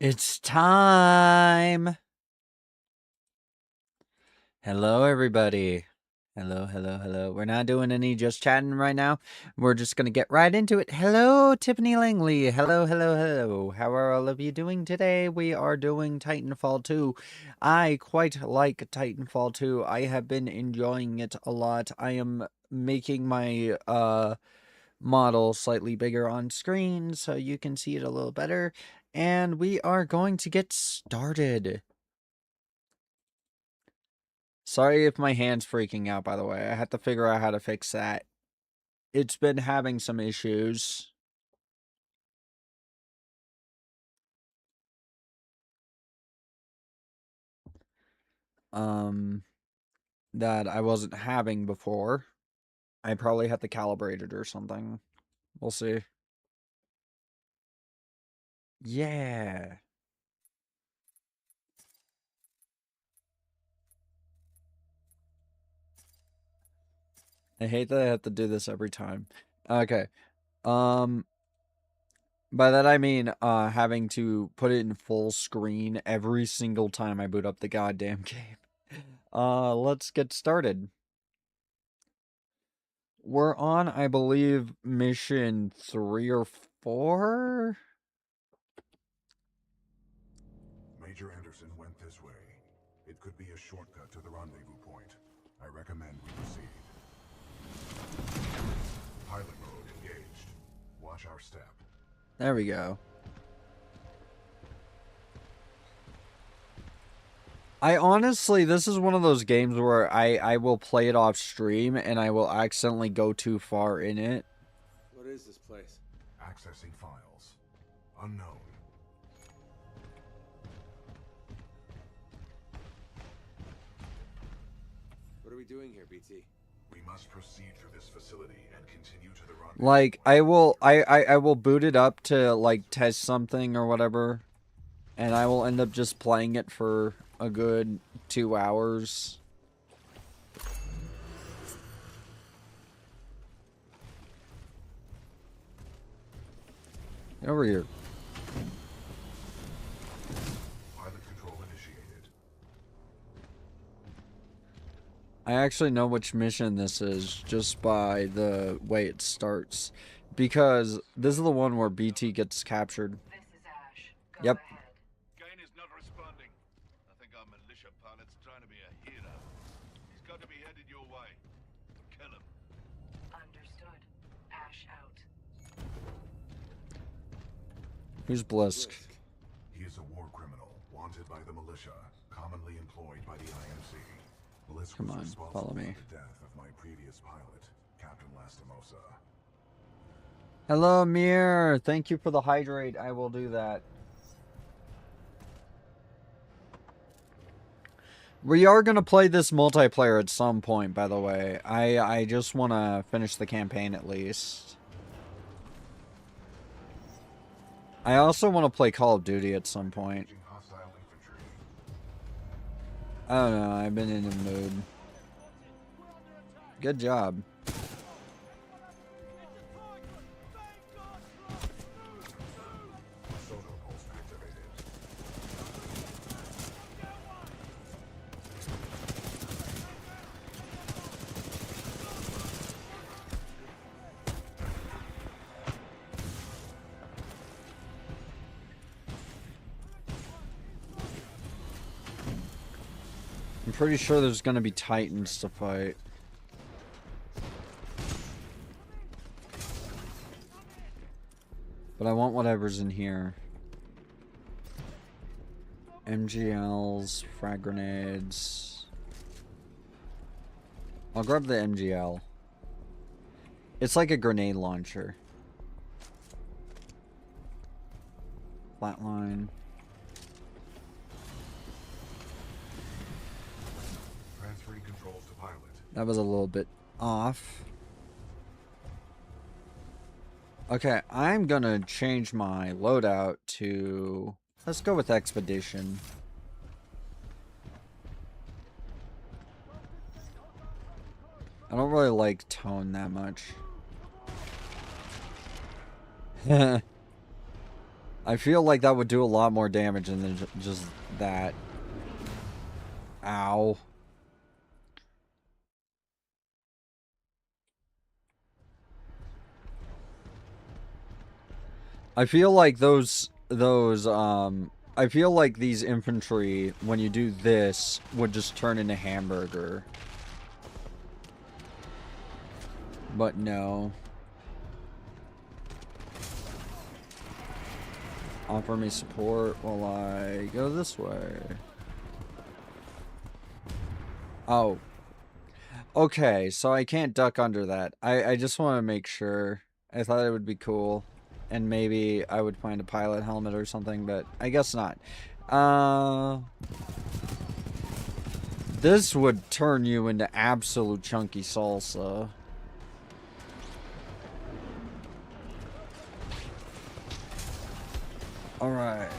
It's time. Hello, everybody. Hello, hello, hello. We're not doing any just chatting right now. We're just going to get right into it. Hello, Tiffany Langley. Hello, hello, hello. How are all of you doing today? We are doing Titanfall 2. I quite like Titanfall 2. I have been enjoying it a lot. I am making my model slightly bigger on screen so you can see it a little better. And we are going to get started. Sorry if my hand's freaking out, by the way. I have to figure out how to fix that. It's been having some issues. That I wasn't having before. I probably have to calibrate it or something. We'll see. Yeah. I hate that I have to do this every time. Okay. Um, by that I mean, having to put it in full screen every single time I boot up the goddamn game. Let's get started. We're on, I believe, mission 3 or 4? Major Anderson went this way. It could be a shortcut to the rendezvous point. I recommend we proceed. Pilot mode engaged. Watch our step. There we go. I honestly, this is one of those games where I will play it off stream and I will accidentally go too far in it. What is this place? Accessing files. Unknown. What are we doing here, BT? We must proceed through this facility and continue to the rendezvous. Like, I will boot it up to, like, test something or whatever. And I will end up just playing it for a good 2 hours. Get over here. Pilot control initiated. I actually know which mission this is just by the way it starts. Because this is the one where BT gets captured. This is Ash. Go Yep. ahead. Gain is not responding. I think our militia pilot's trying to be a hero. He's got to be headed your way. Kill him. Understood. Ash out. Who's Blisk? He is a war criminal, wanted by the militia, commonly employed by the IMC. Blisk Come was on, responsible follow me. for the death of my previous pilot, Captain Lastimosa. Hello, Mir. Thank you for the hydrate. I will do that. We are going to play this multiplayer at some point, by the way. I just want to finish the campaign at least. I also want to play Call of Duty at some point. Hostile infantry. I don't know. I've been in the mood. Good job. Sonar pulse activated. I'm pretty sure there's going to be Titans to fight. But I want whatever's in here. MGLs, frag grenades. I'll grab the MGL. It's like a grenade launcher. Flatline. Transferring controls to pilot. That was a little bit off. Okay, I'm gonna change my loadout to... Let's go with Expedition. I don't really like Tone that much. I feel like that would do a lot more damage than just that. Ow. I feel like I feel like these infantry, when you do this, would just turn into hamburger. But no. Offer me support while I go this way. Oh. Okay, so I can't duck under that. I just want to make sure. I thought it would be cool. And maybe I would find a pilot helmet or something, but I guess not. This would turn you into absolute chunky salsa. Alright.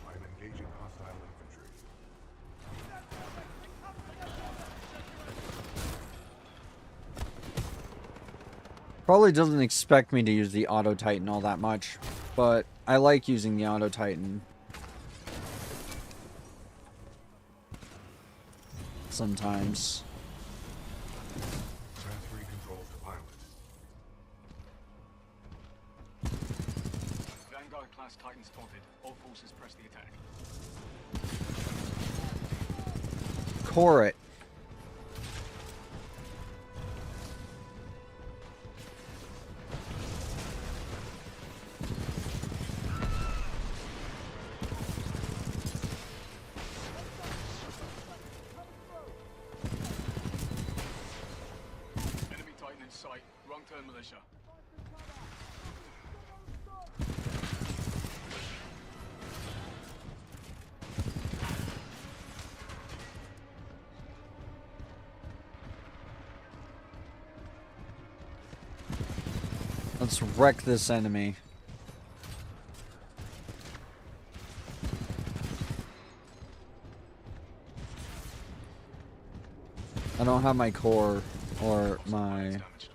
I'm engaging hostile infantry. Probably doesn't expect me to use the Auto Titan all that much, but I like using the Auto Titan. Sometimes. Transferring controls to pilot. Vanguard class Titan spotted. All forces press the attack. Core it. Enemy Titan in sight. Wrong turn, militia. Let's wreck this enemy. I don't have my core or my... Damaged.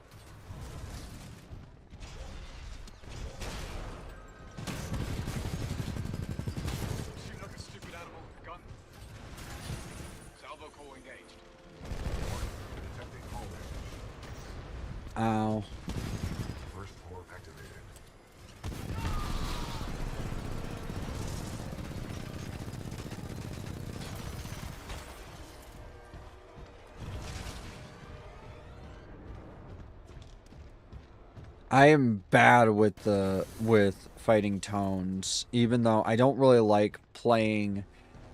Shoot like a stupid animal. Gun. Salvo core engaged. Detecting hull damage. Ow. First core activated. I am bad with fighting tones, even though I don't really like playing.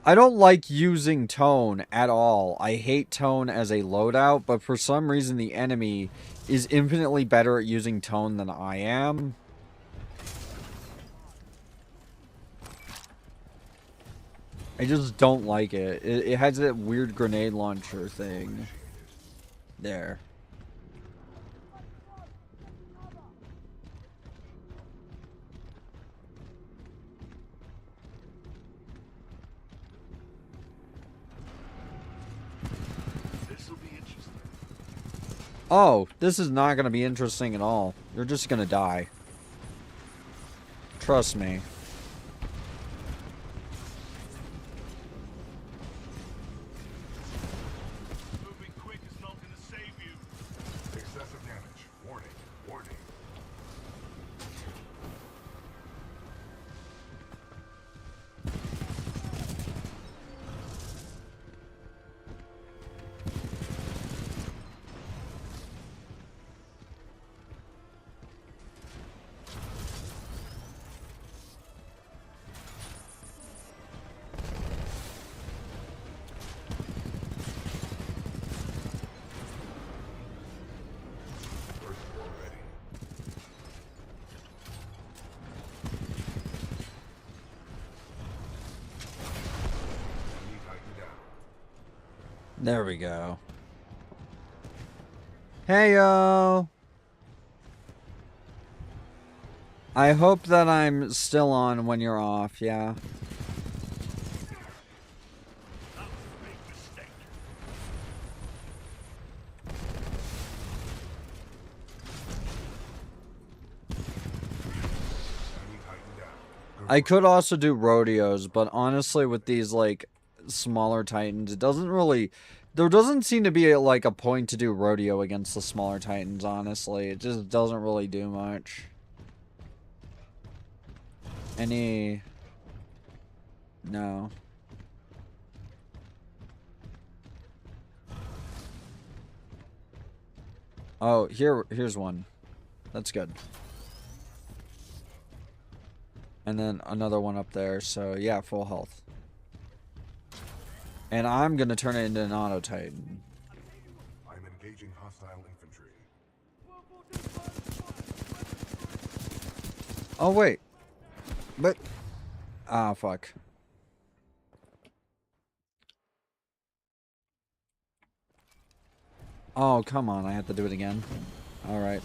I don't like using tone at all. I hate tone as a loadout, but for some reason the enemy is infinitely better at using tone than I am. I just don't like it. It has that weird grenade launcher thing. There. This'll be interesting. Oh, this is not going to be interesting at all. You're just going to die. Trust me. Moving quick is not gonna save you. Excessive damage. Warning. Warning. First core ready. Enemy Titan down. There we go. Heyo! I hope that I'm still on when you're off, yeah. I could also do rodeos, but honestly, with these, like, smaller titans, it doesn't really... There doesn't seem to be, like, a point to do rodeo against the smaller titans, honestly. It just doesn't really do much. Any... No. Oh, here's one. That's good. And then another one up there, so yeah, full health. And I'm gonna turn it into an auto titan. I'm engaging hostile infantry. Oh wait. But ah, fuck. Oh, come on, I have to do it again. Alright.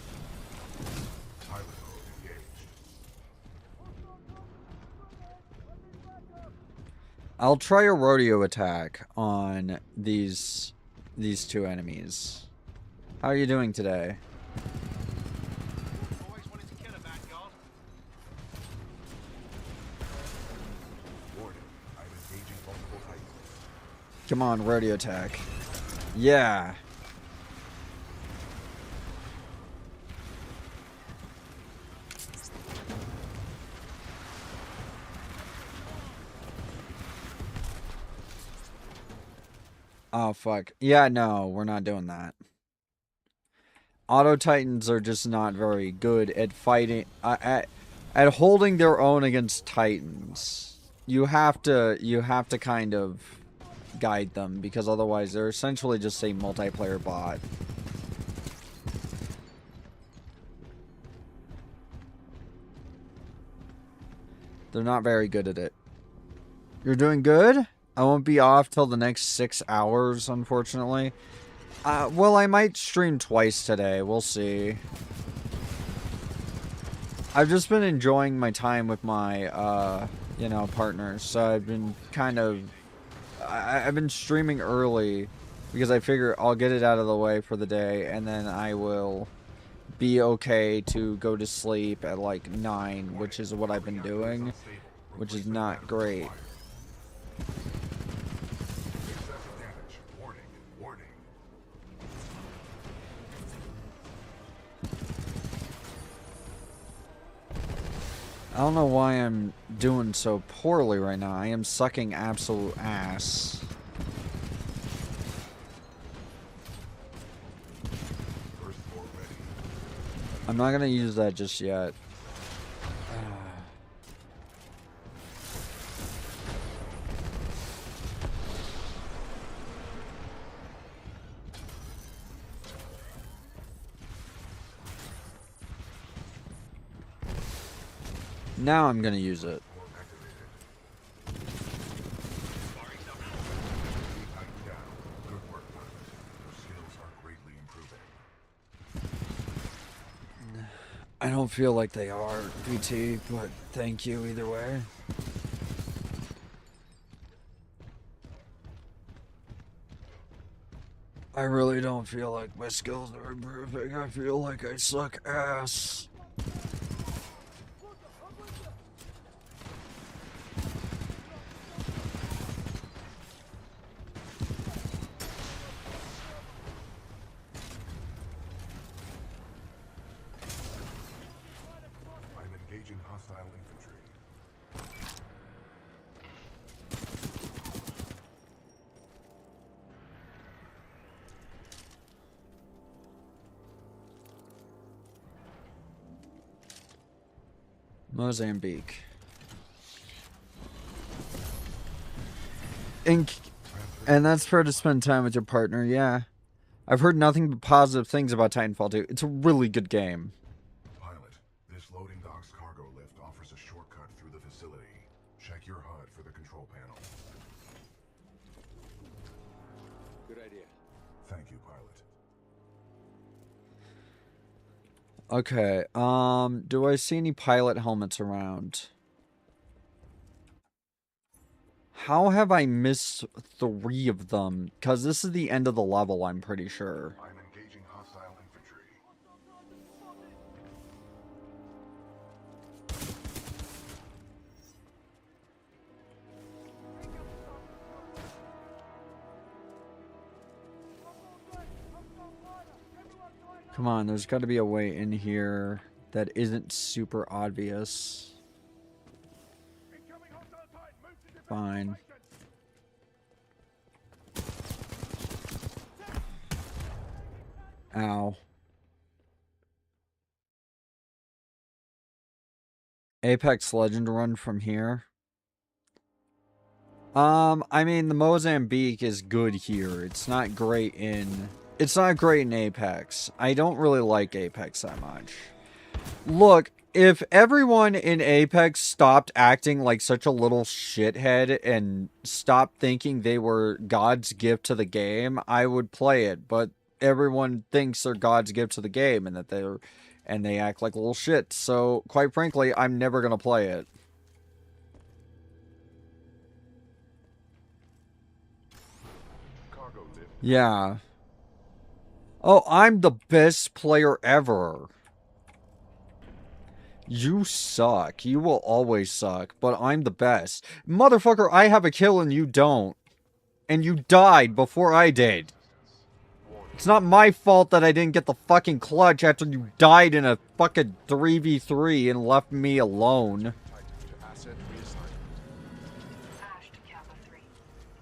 Pilot mode engaged. I'll try a rodeo attack on these two enemies. How are you doing today? Always wanted to kill a vanguard. Warning, I'm engaging multiple titans. Come on, rodeo attack. Yeah. Oh, fuck. Yeah, no, we're not doing that. Auto Titans are just not very good at fighting, at holding their own against Titans. You have to kind of guide them, because otherwise they're essentially just a multiplayer bot. They're not very good at it. You're doing good? I won't be off till the next 6 hours, unfortunately. Well, I might stream twice today. We'll see. I've just been enjoying my time with my, you know, partners. So I've been kind of... I've been streaming early because I figure I'll get it out of the way for the day, and then I will be okay to go to sleep at like 9, which is what I've been doing, which is not great. Excessive damage. Warning, warning. I don't know why I'm doing so poorly right now. I am sucking absolute ass. First floor ready. I'm not gonna use that just yet. Now I'm gonna use it. Form activated. Titan down. Good work, pilot. Your skills are greatly improving. I don't feel like they are, PT, but thank you either way. I really don't feel like my skills are improving. I feel like I suck ass. I'm engaging hostile infantry. Mozambique. And that's fair to spend time with your partner, yeah. I've heard nothing but positive things about Titanfall 2. It's a really good game. Pilot, this loading dock's cargo lift offers a shortcut through the facility. Check your HUD for the control panel. Good idea. Thank you, pilot. Okay, do I see any pilot helmets around? How have I missed 3 of them? Because this is the end of the level, I'm pretty sure. I'm engaging hostile infantry. Come on, there's got to be a way in here that isn't super obvious. Fine. Ow. Apex Legend run from here. I mean, the Mozambique is good here. It's not great in Apex. I don't really like Apex that much. Look, if everyone in Apex stopped acting like such a little shithead and stopped thinking they were God's gift to the game, I would play it. But everyone thinks they're God's gift to the game and that they act like little shit. So, quite frankly, I'm never gonna play it. Yeah. Oh, I'm the best player ever. You suck. You will always suck, but I'm the best. Motherfucker, I have a kill and you don't. And you died before I did. It's not my fault that I didn't get the fucking clutch after you died in a fucking 3v3 and left me alone. Ash to Kappa 3.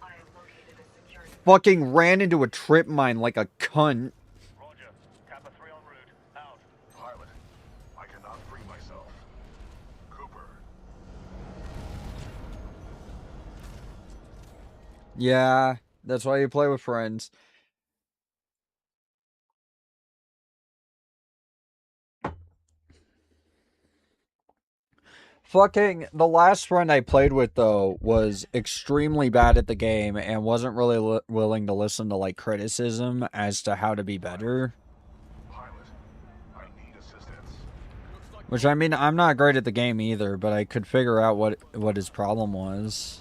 I have located a security. Fucking ran into a trip mine like a cunt. Roger. Kappa 3 en route. Out. Pilot, I cannot free myself. Cooper. Yeah, that's why you play with friends. Fucking, the last friend I played with, though, was extremely bad at the game and wasn't really willing to listen to, like, criticism as to how to be better. Pilot, I need assistance. Which, I mean, I'm not great at the game either, but I could figure out what his problem was.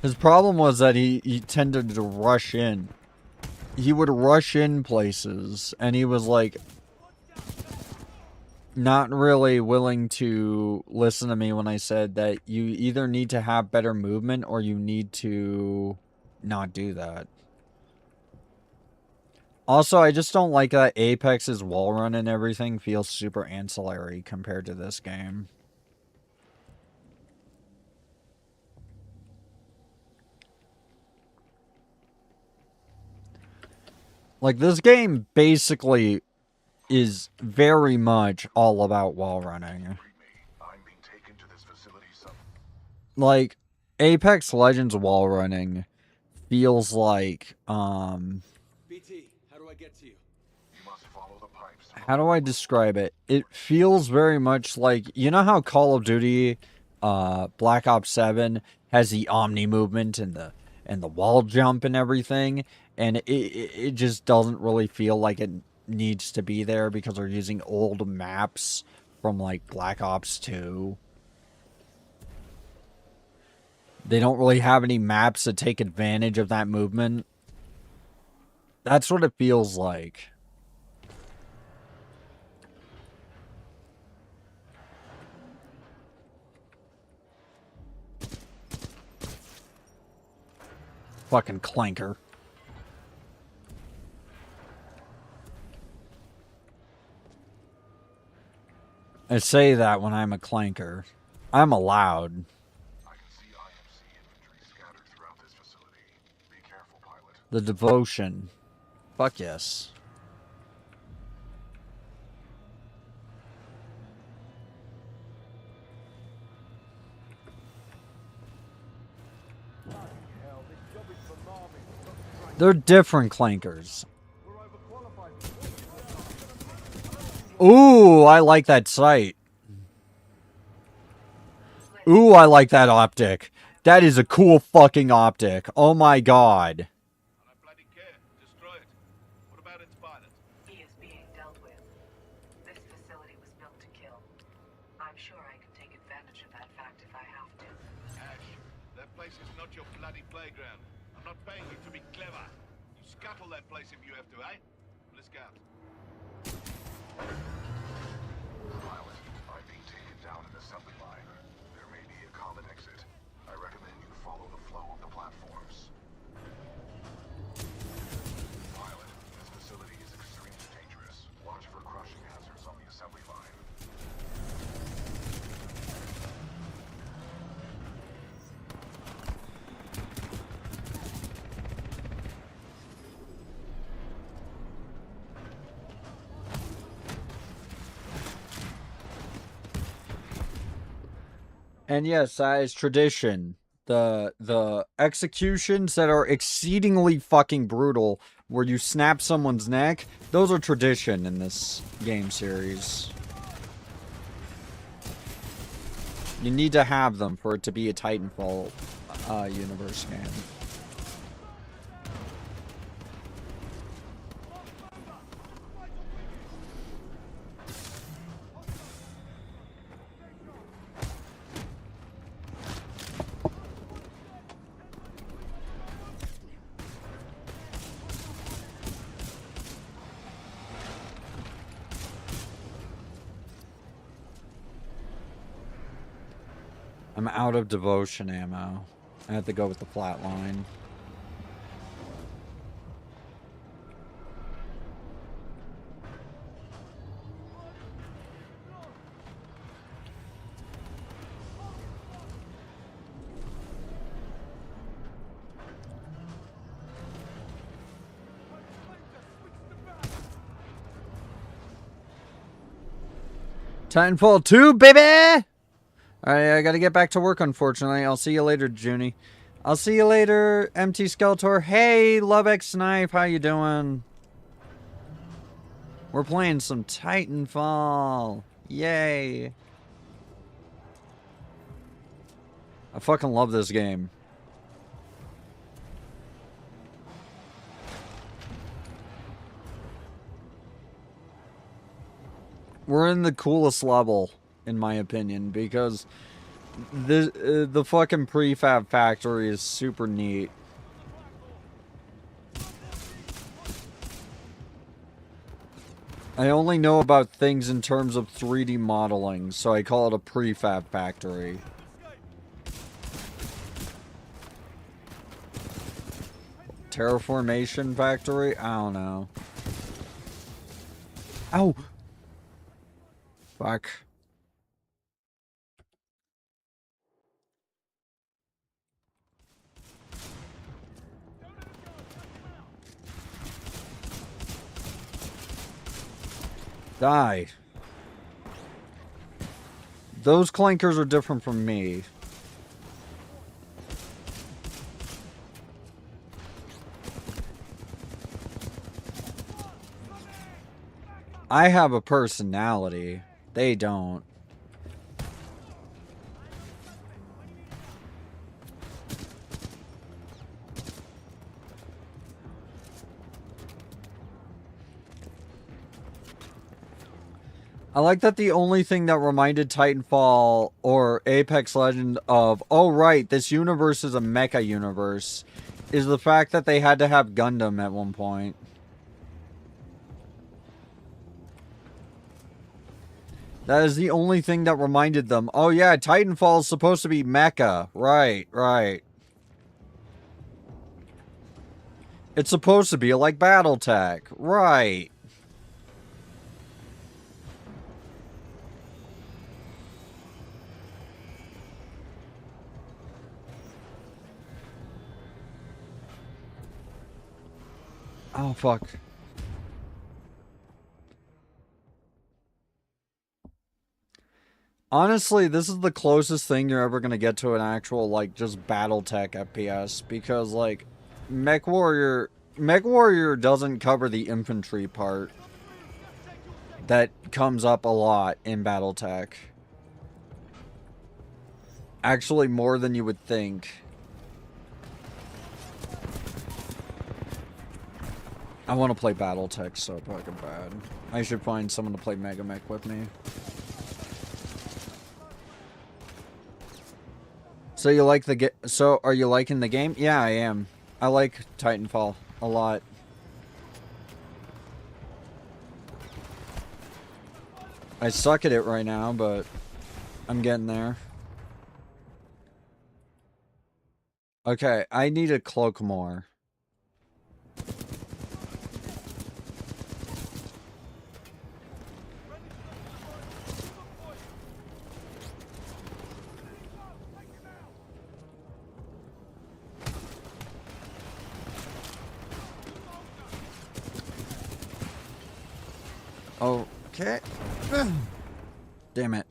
His problem was that he tended to rush in. He would rush in places, and he was, like, not really willing to listen to me when I said that you either need to have better movement or you need to not do that. Also, I just don't like that Apex's wall run and everything feels super ancillary compared to this game. Like, this game basically is very much all about wall running. I'm being taken to this facility Like, Apex Legends wall running feels like, BT, how do I get to you? You must follow the pipes. how do I describe it? It feels very much like, you know how Call of Duty, Black Ops 7 has the Omni movement and the wall jump and everything, and it just doesn't really feel like it needs to be there because they're using old maps from, like, Black Ops 2. They don't really have any maps that take advantage of that movement. That's what it feels like. Fucking clanker. I say that when I'm a clanker. I'm allowed. I can see IMC infantry scattered throughout this facility. Be careful, pilot. The devotion. Fuck yes. They're different clankers. Ooh, I like that sight. Ooh, I like that optic. That is a cool fucking optic. Oh my god. And I bloody care. Destroy it. What about its pilot? He is being dealt with. This facility was built to kill. I'm sure I can take advantage of that fact if I have to. Ash, that place is not your bloody playground. I'm not paying you to be clever. You scuttle that place if you have to, eh? Let's go. Pilot, I'm being taken down an assembly line. There may be a common exit. I recommend you follow the flow of the platforms. Pilot, And yes, that is tradition. The executions that are exceedingly fucking brutal, where you snap someone's neck, those are tradition in this game series. You need to have them for it to be a Titanfall universe game. I'm out of devotion ammo. I have to go with the flatline. Titanfall 2, baby! Alright, I gotta get back to work, unfortunately. I'll see you later, Junie. I'll see you later, MT Skeletor. Hey, LoveX Knife, how you doing? We're playing some Titanfall. Yay. I fucking love this game. We're in the coolest level, in my opinion, because the fucking prefab factory is super neat. I only know about things in terms of 3D modeling, so I call it a prefab factory. Terraformation factory? I don't know. Ow! Fuck. Die. Those clankers are different from me. I have a personality. They don't. I like that the only thing that reminded Titanfall or Apex Legend of, oh right, this universe is a mecha universe, is the fact that they had to have Gundam at one point. That is the only thing that reminded them, oh yeah, Titanfall is supposed to be mecha. Right, right. It's supposed to be like Battletech. Right. Oh, fuck. Honestly, this is the closest thing you're ever going to get to an actual, like, just Battletech FPS. Because, like, MechWarrior doesn't cover the infantry part that comes up a lot in Battletech. Actually, more than you would think. I want to play Battletech so fucking bad. I should find someone to play Mega Mech with me. So you like the So are you liking the game? Yeah, I am. I like Titanfall a lot. I suck at it right now, but I'm getting there. Okay, I need a cloak more. Okay. Damn it.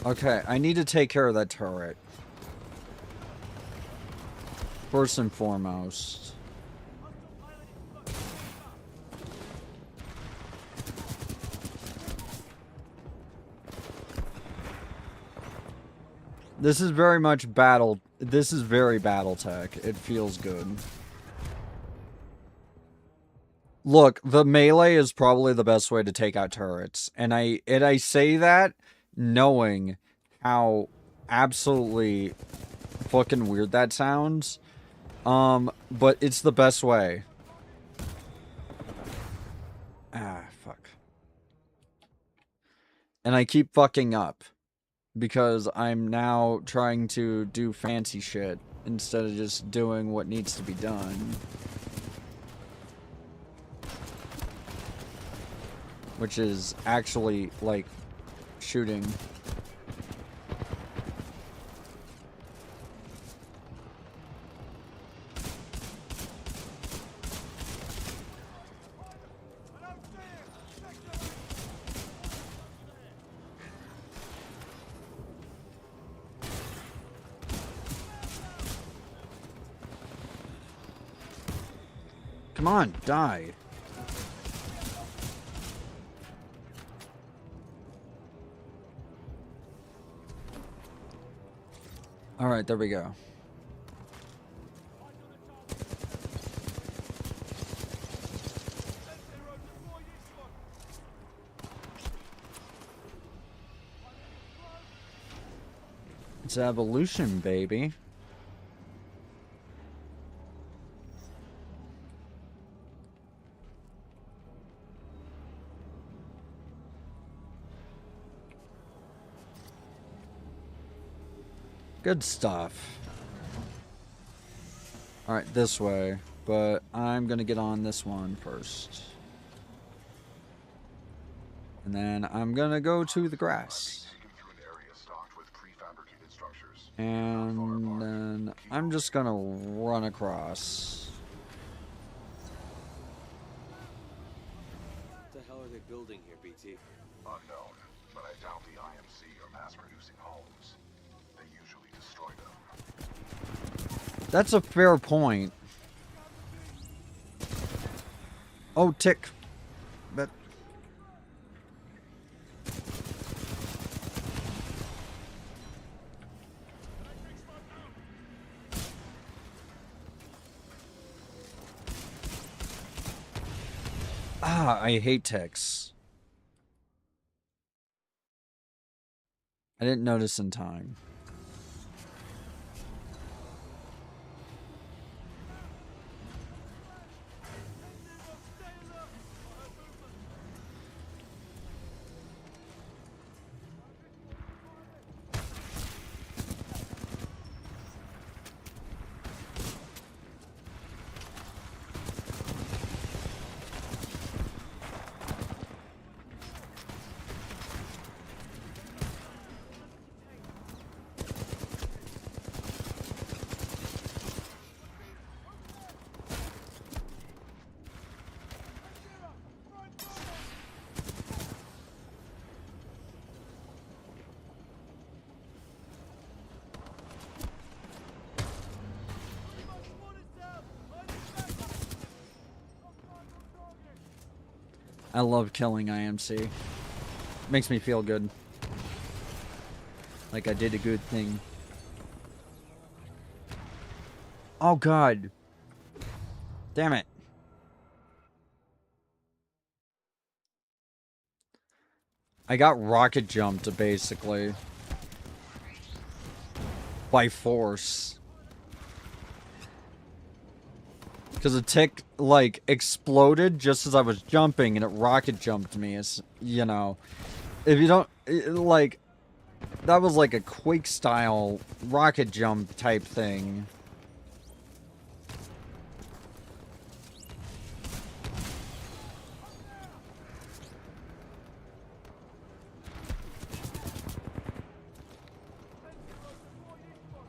Okay, I need to take care of that turret. First and foremost. This is very much battle. This is very battle tech. It feels good. Look, the melee is probably the best way to take out turrets. And I say that knowing how absolutely fucking weird that sounds. But it's the best way. Ah, fuck. And I keep fucking up. Because I'm now trying to do fancy shit instead of just doing what needs to be done. Which is actually, like, shooting. Come on, die. Alright, there we go. It's evolution, baby. Good stuff. Alright, this way. But I'm gonna get on this one first. And then I'm gonna go to the grass. And then I'm just gonna run across. What the hell are they building here, BT? Unknown, but I doubt the IMC are mass-producing homes. They usually destroy them. That's a fair point. Oh, tick. But I hate ticks. I didn't notice in time. I love killing IMC. Makes me feel good. Like I did a good thing. Oh god. Damn it. I got rocket jumped basically. By force. Because a tick, like, exploded just as I was jumping and it rocket jumped me. It's, you know. If you don't, like, that was like a Quake style rocket jump type thing.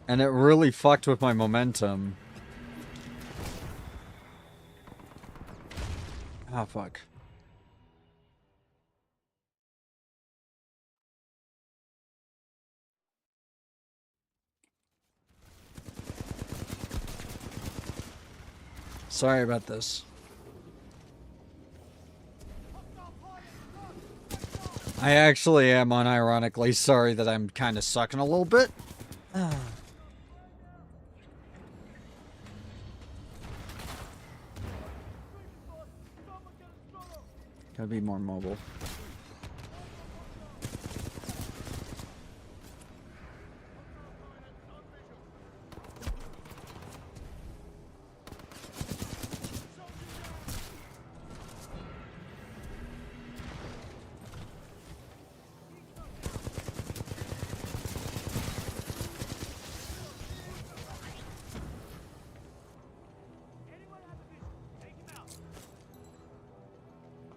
And it really fucked with my momentum. Ah, fuck. Sorry about this. I actually am unironically sorry that I'm kind of sucking a little bit. Gotta be more mobile.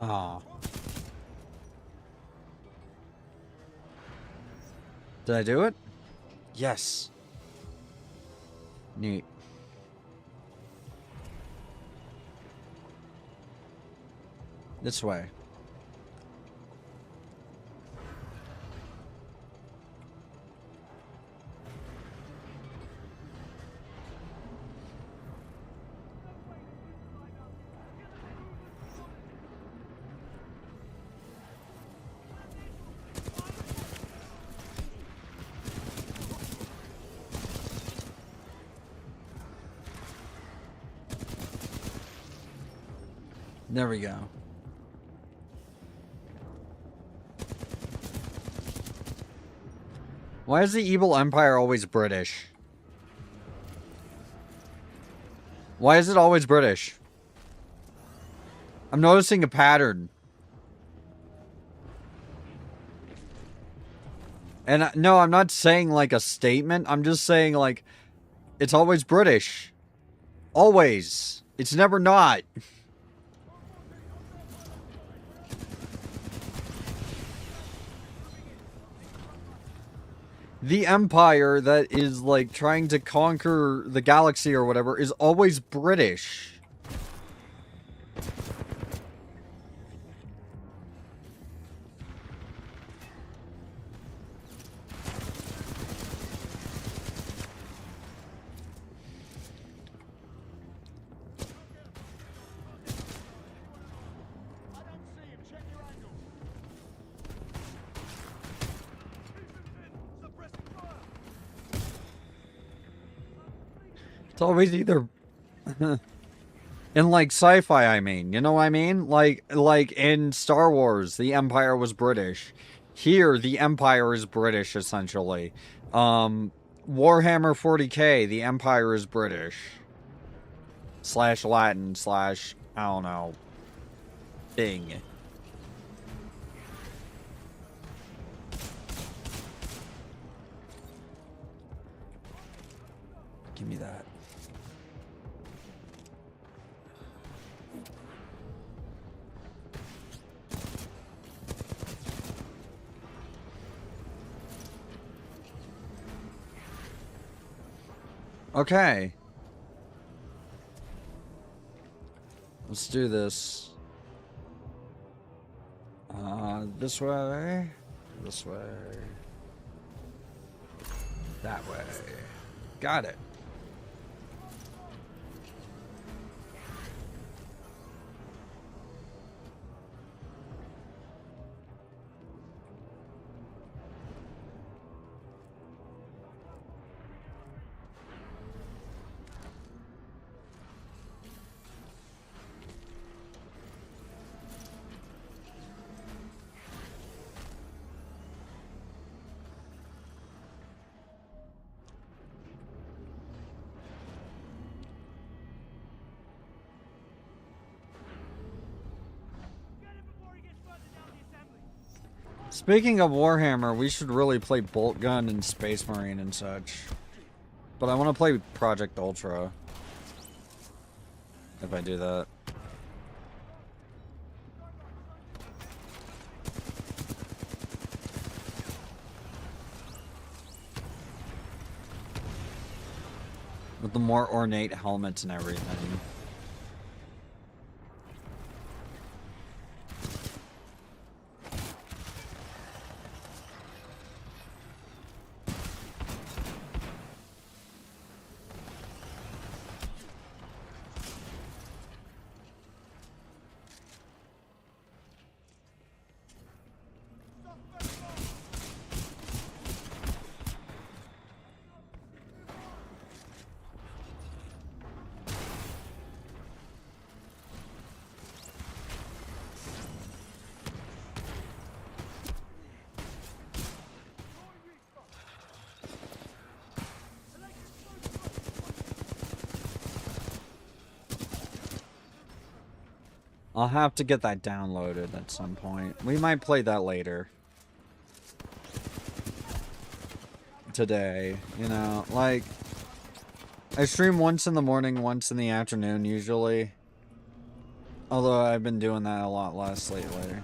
Ah. Did I do it? Yes. Neat. This way. There we go. Why is the evil empire always British? Why is it always British? I'm noticing a pattern. And no, I'm not saying like a statement. I'm just saying like it's always British. Always. It's never not. The empire that is like trying to conquer the galaxy or whatever is always British. It's always either in like sci-fi, I mean, you know what I mean? Like in Star Wars, the Empire was British. Here, the Empire is British essentially. Warhammer 40K, the Empire is British. / Latin / I don't know. Thing. Give me that. Okay. Let's do this. This way. This way. That way. Got it. Speaking of Warhammer, we should really play Bolt Gun and Space Marine and such. But I want to play Project Ultra. If I do that. With the more ornate helmets and everything. I'll have to get that downloaded at some point. We might play that later. Today, you know, like, I stream once in the morning, once in the afternoon, usually. Although I've been doing that a lot less lately.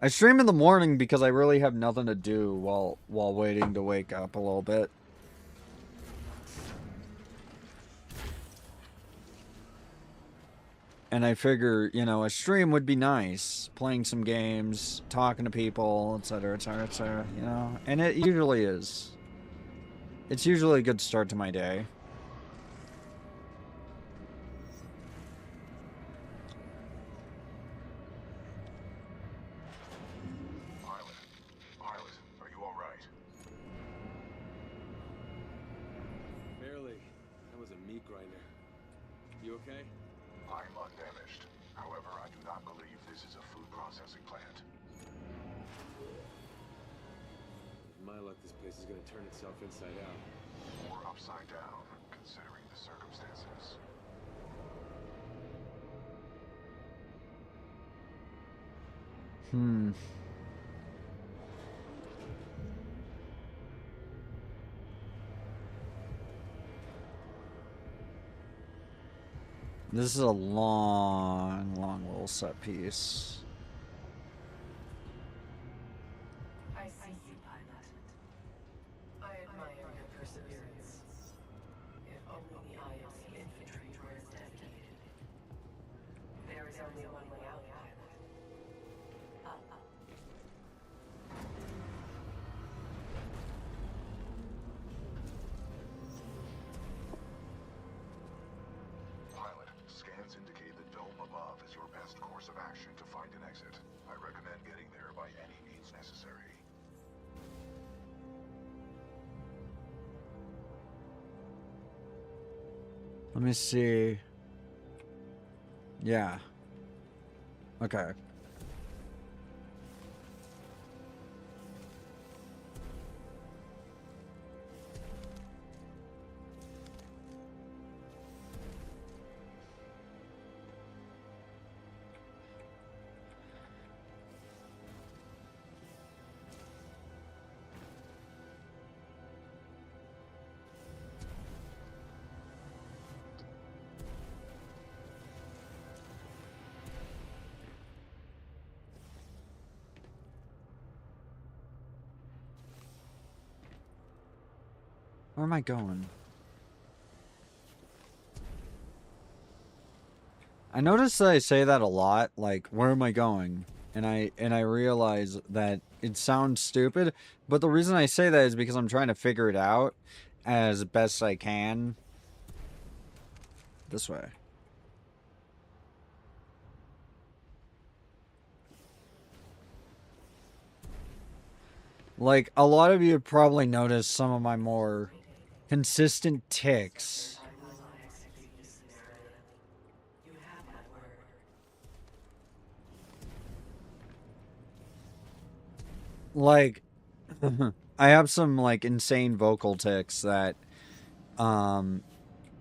I stream in the morning because I really have nothing to do while waiting to wake up a little bit. And I figure, you know, a stream would be nice. Playing some games, talking to people, etc., etc., etc., you know? And it usually is. It's usually a good start to my day. Pilot, are you all right? Barely. That was a meat grinder. You okay? I'm undamaged. However, I do not believe this is a food processing plant. With my luck, this place is gonna turn itself inside out. Or upside down, considering the circumstances. This is a long, long little set piece. I see you, pilot. I admire your perseverance. If only the IMC infantry were as dedicated. There is only one way out, pilot. Up. Pilot, scans indicate the dome above is your best course of action to find an exit. I recommend getting there by any means necessary. Let me see. Yeah. Okay. Where am I going? I notice that I say that a lot, like, where am I going? And I realize that it sounds stupid, but the reason I say that is because I'm trying to figure it out as best I can. This way. Like, a lot of you have probably noticed some of my more consistent ticks. I will not execute this scenario. You have my word. Like, I have some, like, insane vocal ticks that, are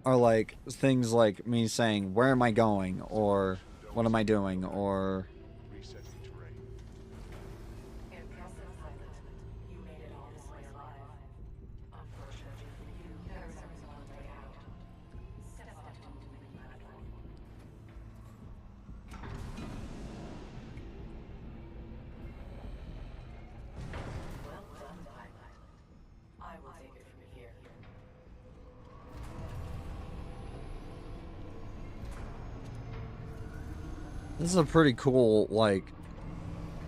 like things like me saying, where am I going? Or, what am I doing? Or, Resetting terrain. Impressive, pilot. You made it all this way alive. Unfortunately for you, there is only one way out. Step onto a moving platform. Well done, pilot. I will take it from here. this is a pretty cool, like,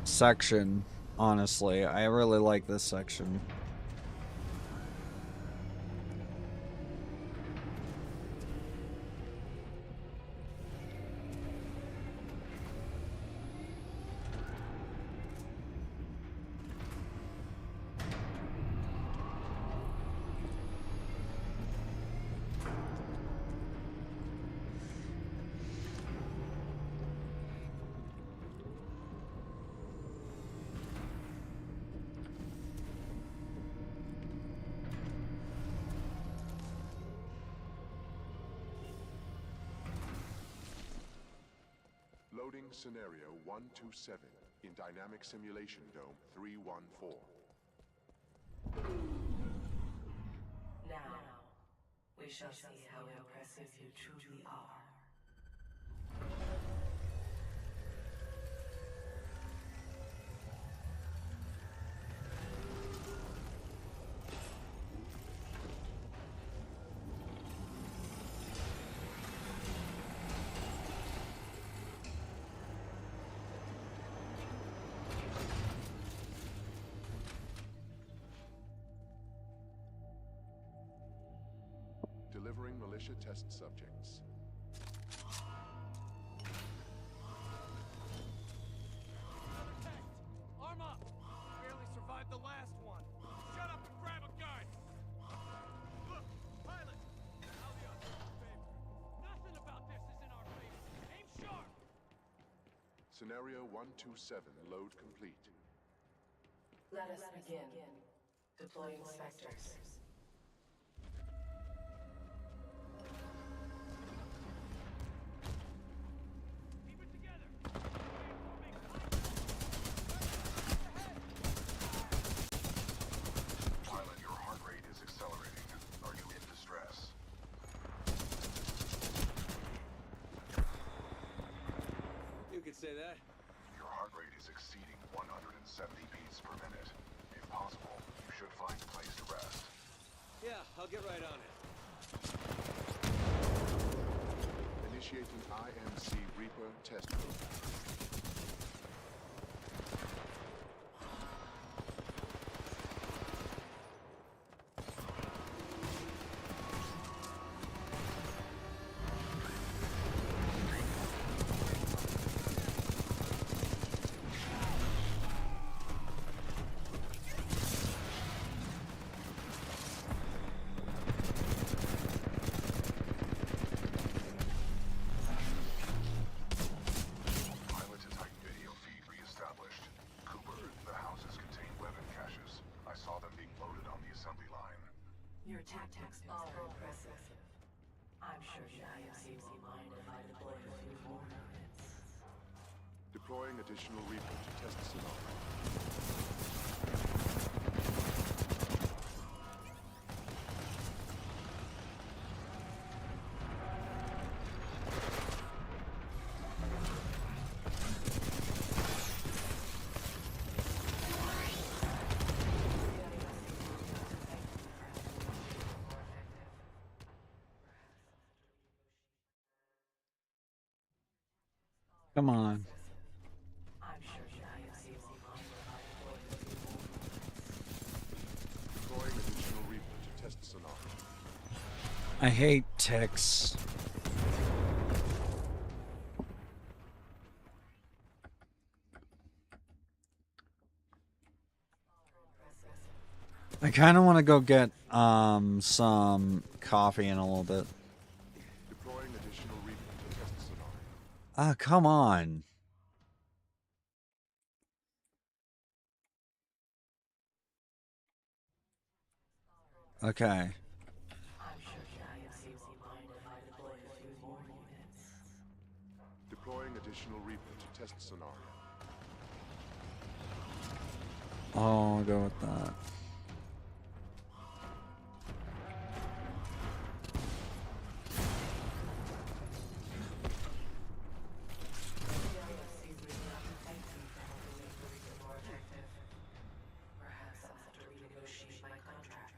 section, honestly. I really like this section. Scenario 127 in Dynamic Simulation Dome 314. Now, we shall see how impressive you truly are. Delivering militia test subjects. Arm up! Barely survived the last one. Shut up and grab a gun! Look, pilot! How the odds are in our favor? Nothing about this is in our favor. Aim sharp! Scenario 127 load complete. Let us begin. Deploying Spectres. Keep it together! Pilot, your heart rate is accelerating. Are you in distress? You could say that. Your heart rate is exceeding 170 beats per minute. If possible, you should find a place to rest. Yeah, I'll get right on it. Initiating IMC Reaper test program. Pilot to Titan video feed reestablished. Cooper, the houses contain weapon caches. I saw them being loaded on the assembly line. Your tactics are impressive. I'm sure the IMC won't mind if I deploy a few more units. Deploying additional Reaper to test scenario. Come on. I'm sure the IMC won't mind if I deploy a few more units. Deploying additional Reaper to test scenario. I hate ticks. I kind of want to go get some coffee in a little bit. Deploying additional Reaper to test scenario. Ah, come on. Okay. I'm sure the IMC won't mind if I deploy a few more units. Deploying additional Reaper to test scenario. Oh, I'll go with that. The IMC really ought to thank me for helping make the region more effective. Perhaps I'll have to renegotiate my contract.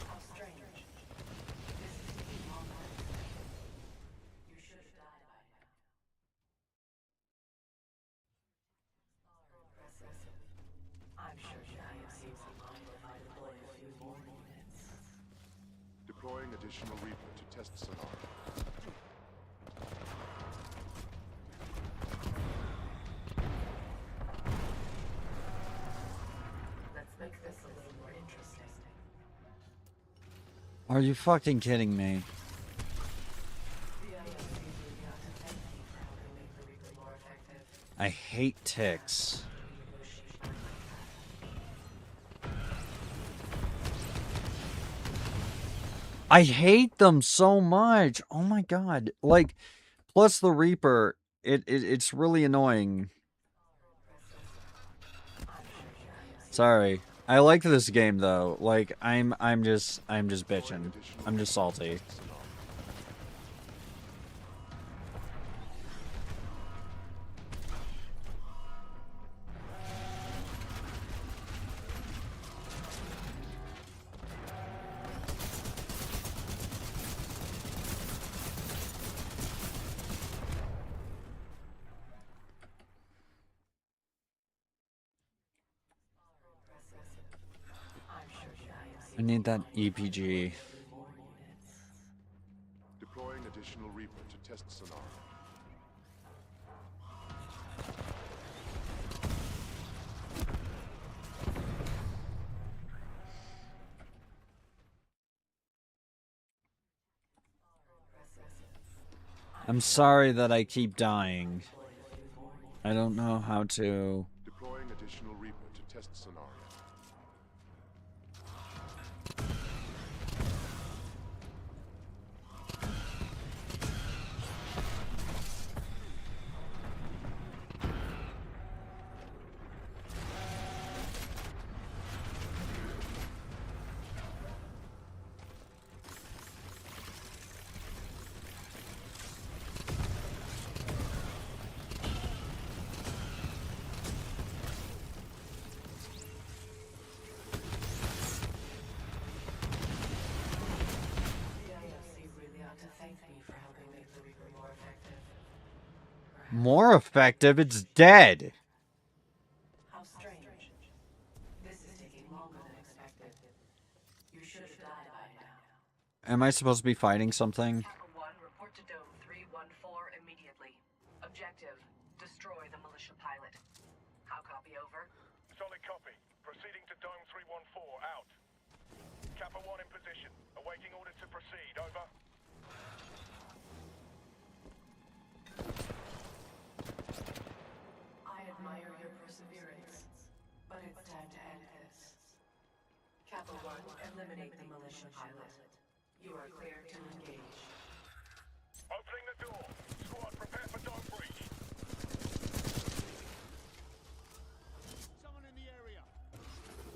How strange. This is taking longer than expected. You should have died by now. Impressive. I'm sure the IMC won't mind if I deploy a few more units. Deploying additional Reaper to test scenario. Let's make this a little more interesting. Are you fucking kidding me? The IMC really ought to thank me for helping make the Reaper more effective. I hate ticks. Renegotiate my contract. I hate them so much. Oh my god. Like, plus the Reaper, it's really annoying. Sorry. I like this game though. Like, I'm just bitching. I'm just salty. I need that EPG. Deploying additional Reaper to test scenario. I'm sorry that I keep dying. I don't know how to... Deploying additional Reaper to test scenario. More effective? It's dead. How strange. This is taking longer than expected. You should have died by now. Am I supposed to be fighting something? Kappa 1, report to Dome 314 immediately. Objective, destroy the militia pilot. How copy over? Solid copy. Proceeding to Dome 314. Out. Kappa 1 in position. Awaiting orders to proceed. Over. I admire your perseverance, but it's time to end this. Kappa 1, eliminate the militia pilot. You are clear to engage. Opening the door. Squad, prepare for dome breach. Someone in the area.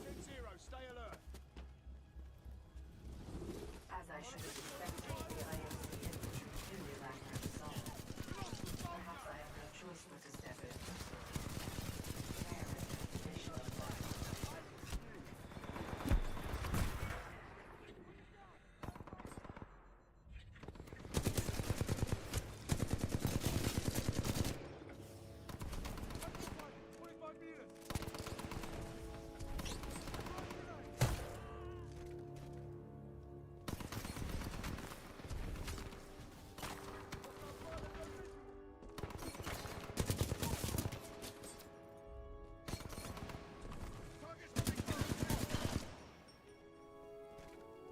10-0, stay alert. As I should have expected, the IMC infantry clearly lacked resolve. Perhaps I have no choice but to step in. Mission acquired.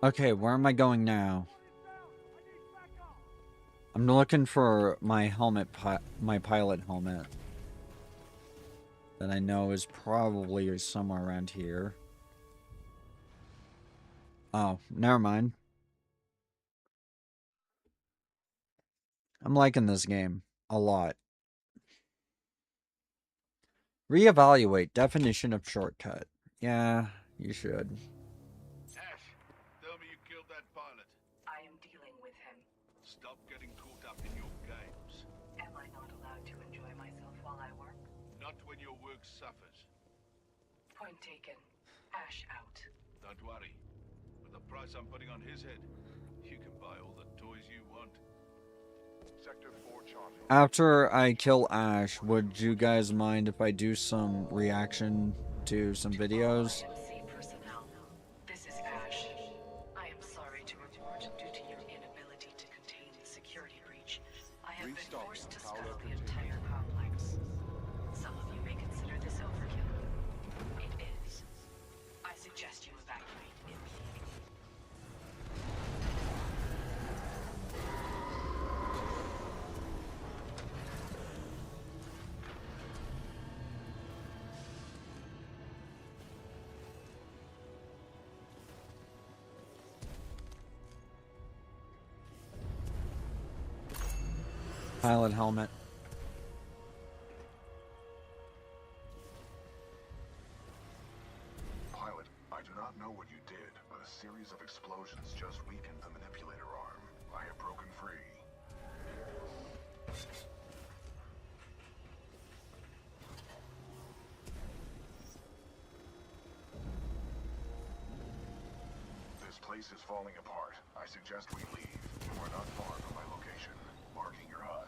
Okay, where am I going now? I'm looking for my helmet, my pilot helmet. That I know is probably somewhere around here. Oh, never mind. I'm liking this game a lot. Reevaluate definition of shortcut. Yeah, you should. Ash, tell me you killed that pilot. I am dealing with him. Stop getting caught up in your games. Am I not allowed to enjoy myself while I work? Not when your work suffers. Point taken. Ash out. Don't worry. With the price I'm putting on his head, you can buy all the toys you want. Sector 4 Charlie. After I kill Ash, would you guys mind if I do some reaction to some videos? IMC personnel. This is Ash. I am sorry to report, due to your inability to contain the security breach, I have been Restart forced to power scuttle the containment. entire complex. Some of you may consider this overkill. It is. I suggest you evacuate immediately. Pilot helmet. Pilot, I do not know what you did, but a series of explosions just weakened the manipulator arm. I have broken free. This place is falling apart. I suggest we leave. You are not far from my location. Marking your HUD.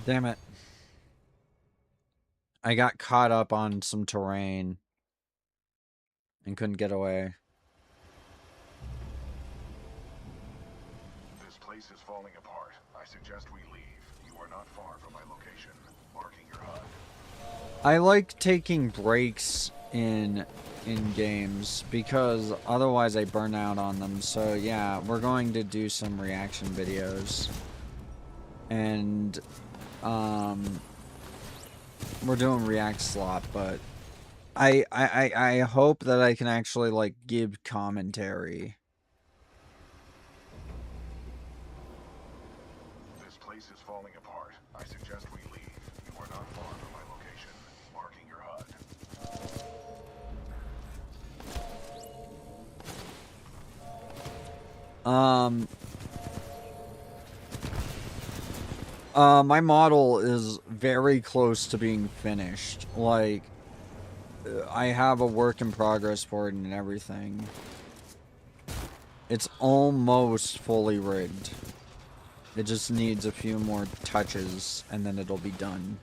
Damn it. I got caught up on some terrain and couldn't get away. This place is falling apart. I suggest we leave. You are not far from my location. Marking your HUD. I like taking breaks in games because otherwise I burn out on them. So yeah, we're going to do some reaction videos. And we're doing React Slot, but I hope that I can actually like give commentary. This place is falling apart. I suggest we leave. You are not far from my location. Marking your HUD. My model is very close to being finished. Like, I have a work in progress for it and everything. It's almost fully rigged. It just needs a few more touches and then it'll be done.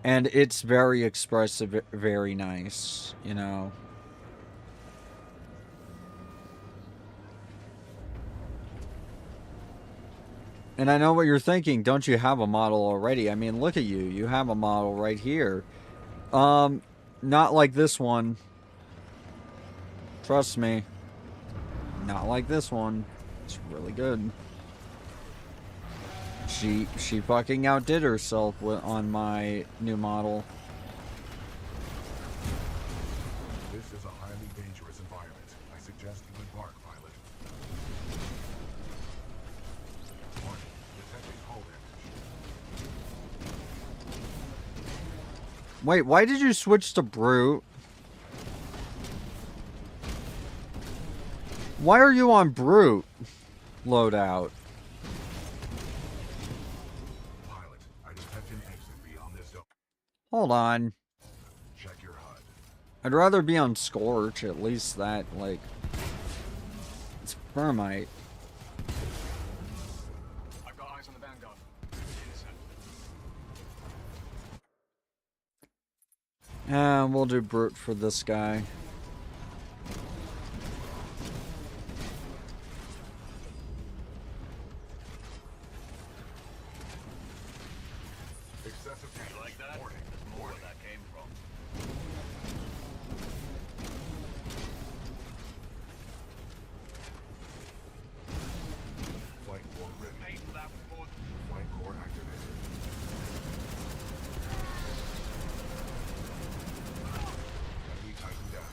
And it's very expressive, very nice, you know. And I know what you're thinking. Don't you have a model already? I mean, look at you. You have a model right here. Not like this one. Trust me. Not like this one. It's really good. She fucking outdid herself on my new model. This is a highly dangerous environment. I suggest you embark, pilot. Warning, detecting hull damage. Wait, why did you switch to Brute? Why are you on Brute loadout? Pilot, I detect an exit beyond this zone. Hold on. Check your HUD. I'd rather be on Scorch, at least that, like... It's Thermite. I've got eyes on the Vanguard. We'll do Brute for this guy. Excessive You like that? warning. There's more where that came from. Flight core ready. Aim for that one. Flight core activated. Enemy Titan down.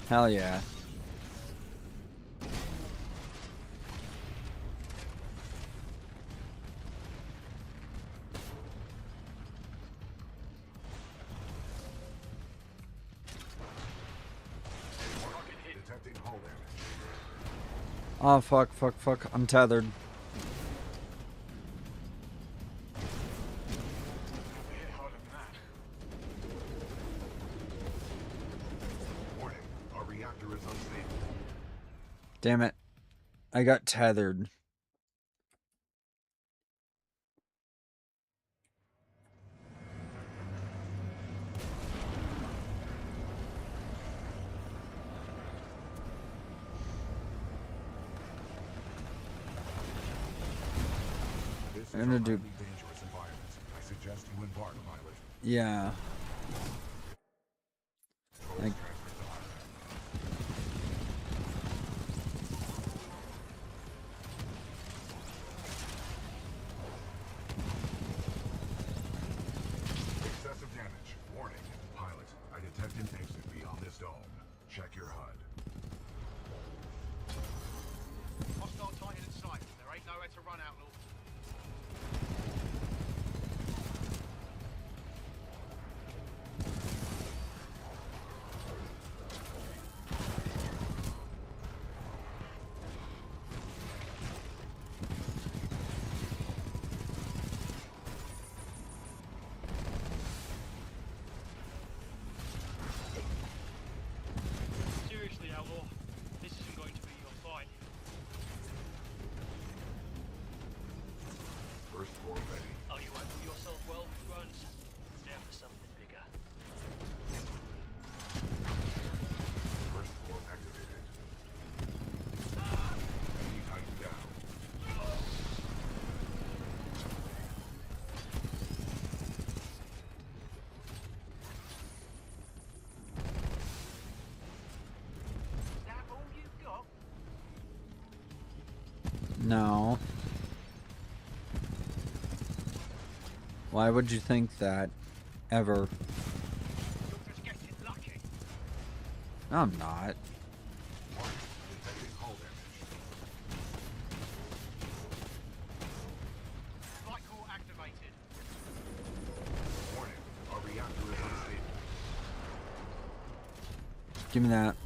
Hell yeah. Detecting hull damage. Oh, fuck. I'm tethered. Hit harder than that. Warning, our reactor is unstable. Damn it. I got tethered. This is I'm a gonna do... highly dangerous environment. I suggest you embark, pilot. Yeah. Controls Like- transfer to HUD. No. Why would you think that? Ever. Just getting lucky. No, I'm not. Detecting hull damage. Flight core activated. Warning, our reactor is unstable. Give me that.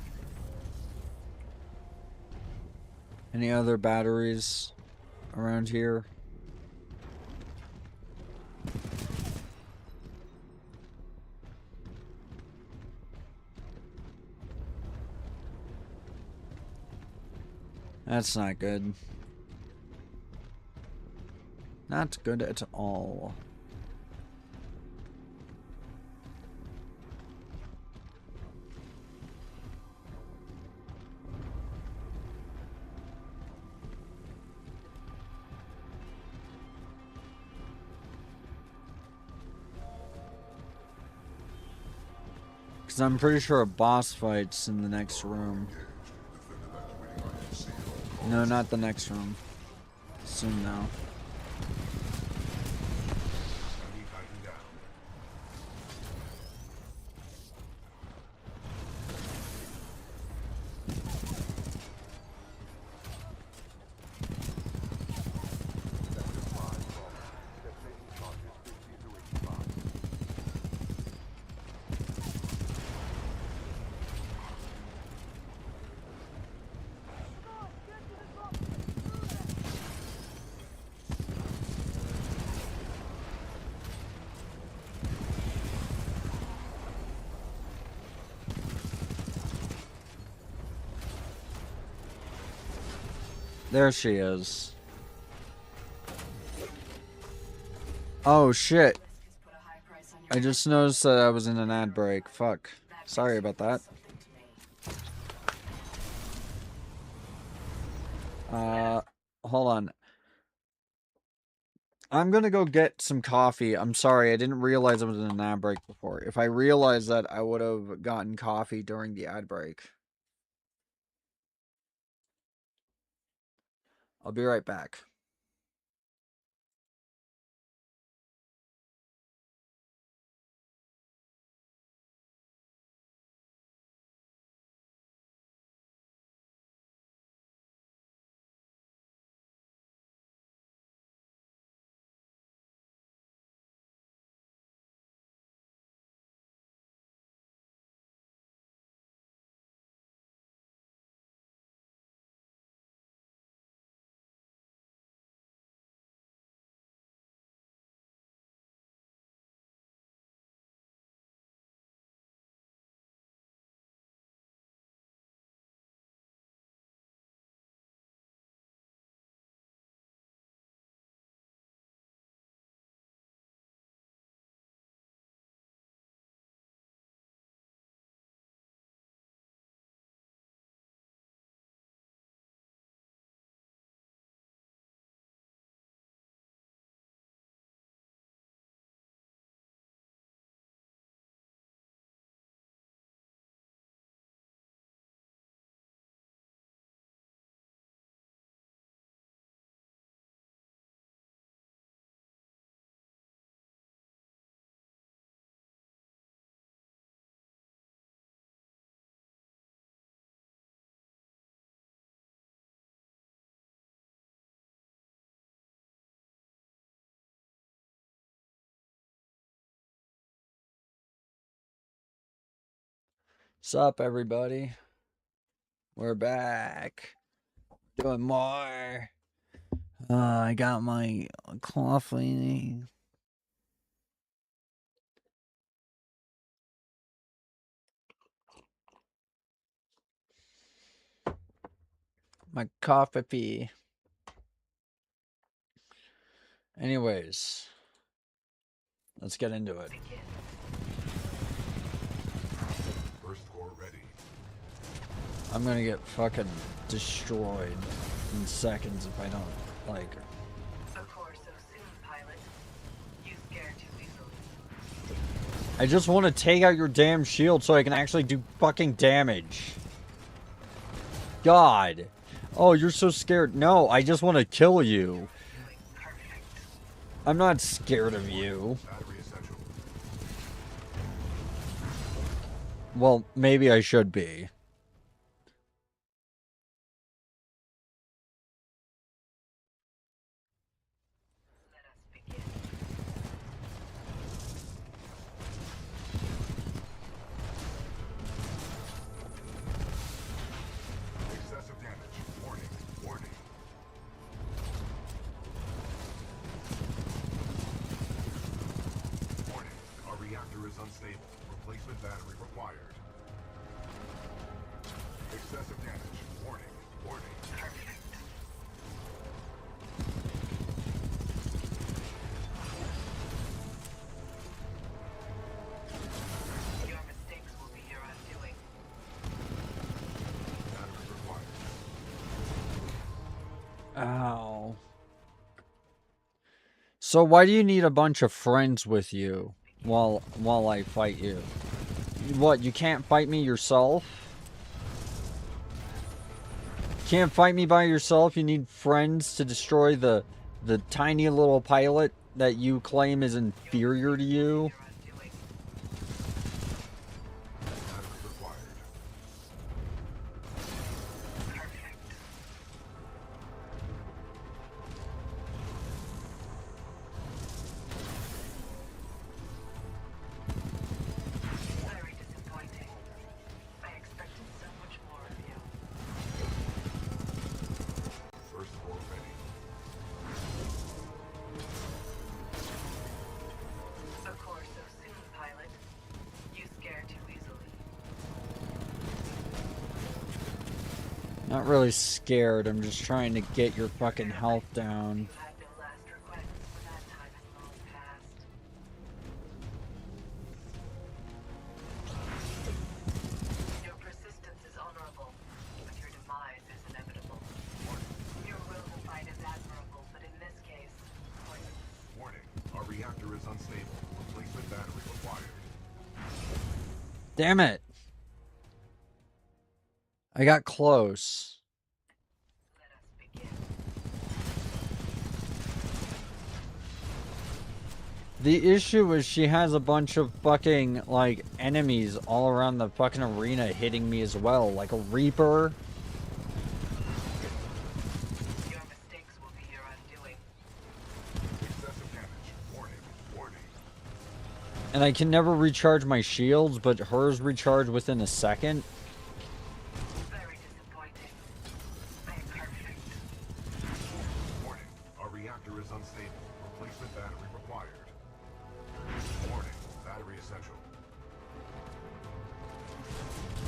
Any other batteries around here? That's not good. Not good at all. Because I'm pretty sure a boss fight's in the next room. No, not the next room. Soon now. Enemy Titan down. There she is. Oh shit. I just noticed that I was in an ad break. Fuck. Sorry about that. Hold on. I'm gonna go get some coffee. I'm sorry, I didn't realize I was in an ad break before. If I realized that, I would have gotten coffee during the ad break. I'll be right back. Sup, everybody? We're back. Doing more. I got my coffee. My coffee. Anyways, let's get into it. First core ready. I'm gonna get fucking destroyed in seconds if I don't like her. Of course, so soon, pilot. You scared too easily. I just want to take out your damn shield so I can actually do fucking damage. God. Oh, you're so scared. No, I just want to kill you. I'm not scared of you. Battery essential. Well, maybe I should be. Excessive damage. Warning. Warning. Warning. Our reactor is unstable. Replacement battery required. Excessive damage. Warning. Warning. Your mistakes will be your undoing. Battery required. Ow. So why do you need a bunch of friends with you while I fight you? What, you can't fight me yourself? Can't fight me by yourself? You need friends to destroy the tiny little pilot that you claim is inferior to you? Battery required. Very disappointing. I expected so much more of you. First floor ready. Of course, so soon, pilot. You scare too easily. Not really scared, I'm just trying to get your fucking health down. You had no last requests, for that time has long passed. Your persistence is honorable, but your demise is inevitable. Your will to fight is admirable, but in this case, pointless. Warning. Our reactor is unstable. Replacement battery required. Damn it! I got close. Let us begin. The issue is she has a bunch of fucking, like, enemies all around the fucking arena hitting me as well. Like a Reaper. Your mistakes will be your undoing. Excessive damage. Warning. Warning. And I can never recharge my shields, but hers recharge within a second. Very disappointing. I am perfect. Warning. Our reactor is unstable. Replacement battery required. Warning. Battery essential.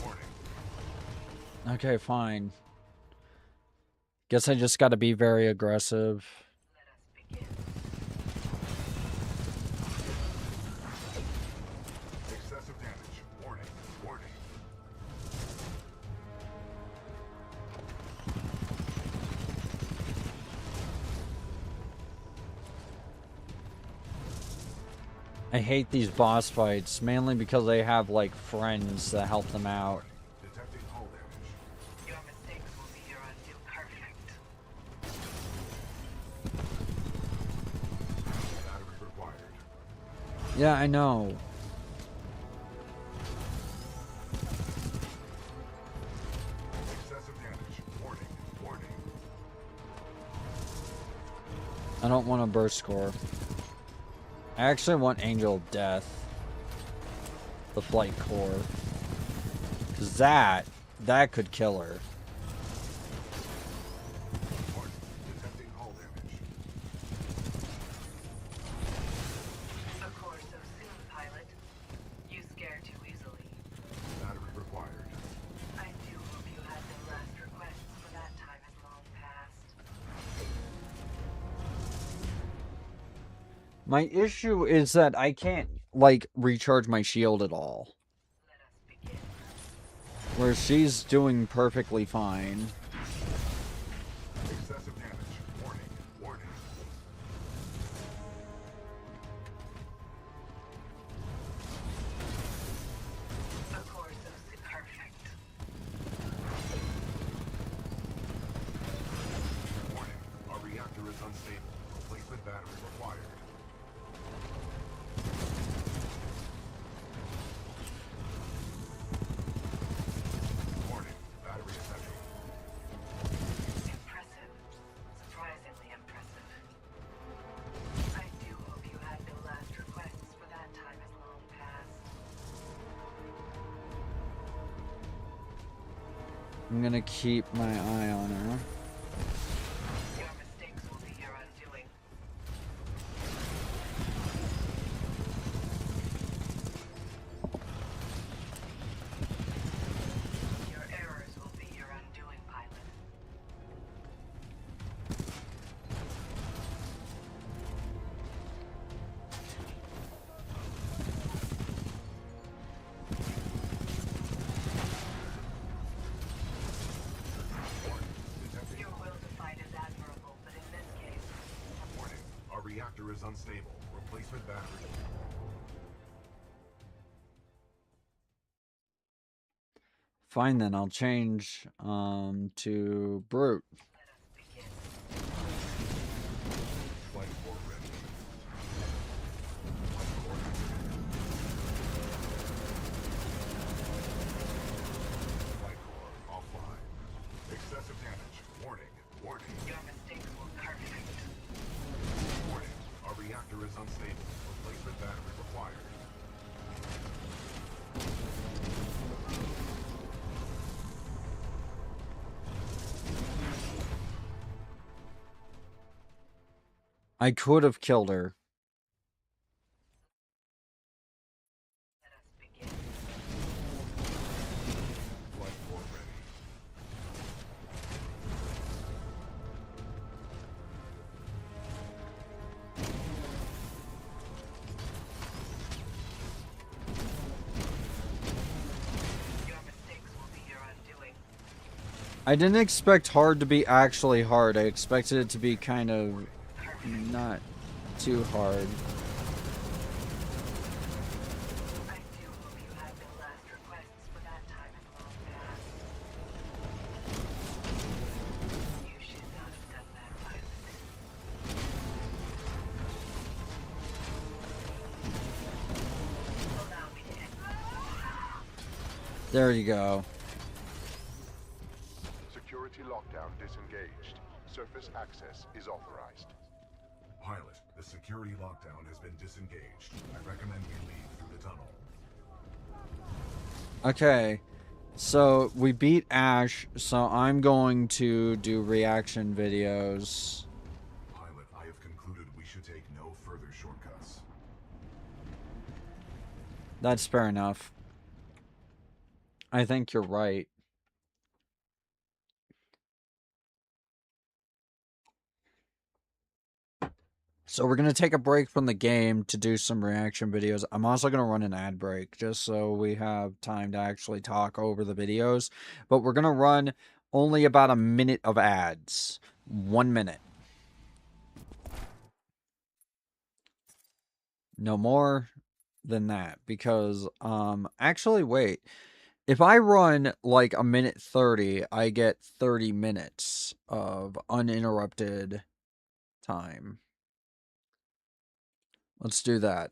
Warning. Okay, fine. Guess I just gotta be very aggressive. Let us begin. Excessive damage. Warning. Warning. I hate these boss fights, mainly because they have, like, friends that help them out. Detecting hull damage. Your mistakes will be your undo. Perfect. Battery required. Yeah, I know. Excessive damage. Warning. Warning. I don't want a burst score. I actually want Angel of Death. The flight core. Cause that could kill her. Warning. Detecting hull damage. Of course, so soon, pilot. You scare too easily. Battery required. I do hope you had no last requests, for that time has long passed. My issue is that I can't, like, recharge my shield at all. Let us begin. Where she's doing perfectly fine. Excessive damage. Warning. Warning. Of course, so soon. Perfect. is unstable. Replacement battery required. Warning, battery is empty. Impressive. Surprisingly impressive. I do hope you had no last requests, for that time has long passed. I'm gonna keep my eye on her. Your mistakes will be your undoing. Your errors will be your undoing, pilot. Your will to fight is admirable, but in this case, Warning, our reactor is unstable. Replacement battery. Fine then, I'll change to brute. let us begin. Flight core ready. Flight core activated. Flight core offline. Excessive damage. Warning. Warning. Your mistakes will perfect. Warning. Our reactor is unstable. Replacement battery required. I could have killed her. Let us begin. Flight core ready. Your mistakes will be your undoing. I didn't expect hard to be actually hard. I expected it to be kind of not too hard. I do hope you had no last requests, for that time has long passed. You should not have done that, pilot. Allow me to end. There you go. Security lockdown disengaged. Surface access is authorized. Pilot, the security lockdown has been disengaged. I recommend we leave through the tunnel. Okay. So we beat Ash, so I'm going to do reaction videos. Pilot, I have concluded we should take no further shortcuts. That's fair enough. I think you're right. So we're going to take a break from the game to do some reaction videos. I'm also going to run an ad break just so we have time to actually talk over the videos. But we're going to run only about a minute of ads. 1 minute. No more than that. Because, actually, wait. If I run like a minute 30, I get 30 minutes of uninterrupted time. Let's do that.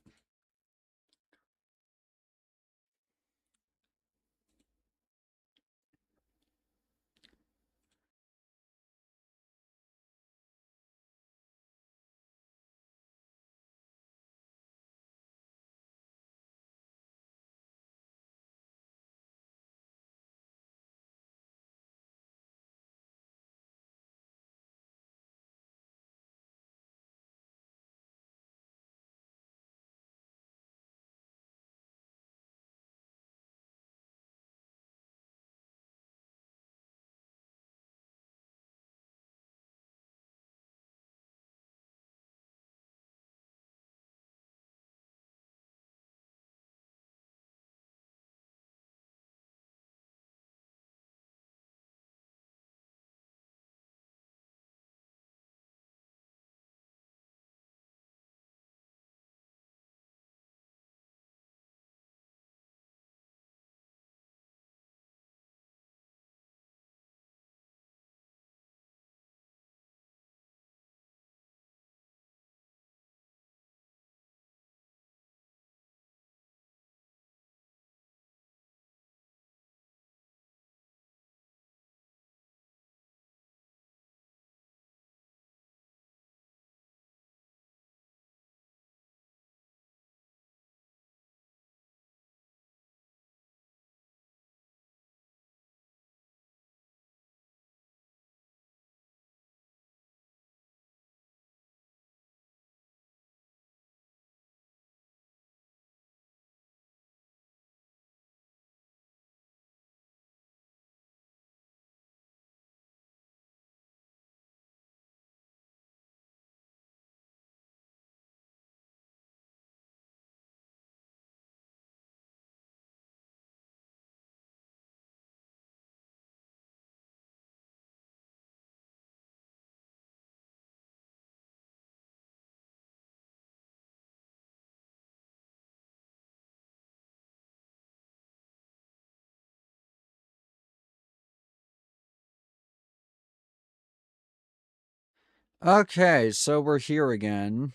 Okay, so we're here again.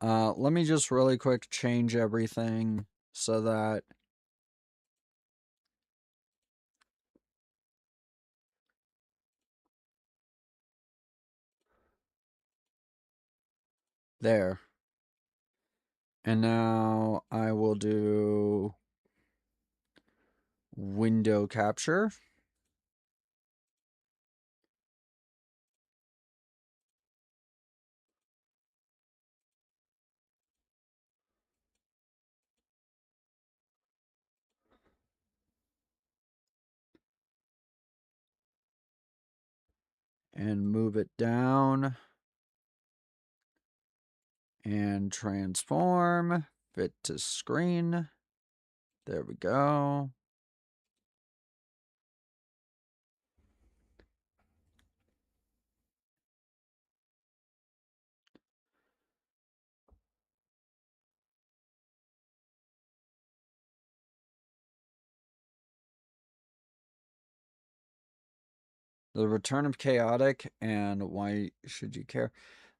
Let me just really quick change everything so that there. And now I will do window capture. And move it down. And transform. Fit to screen. There we go. The Return of Chaotic and Why Should You Care?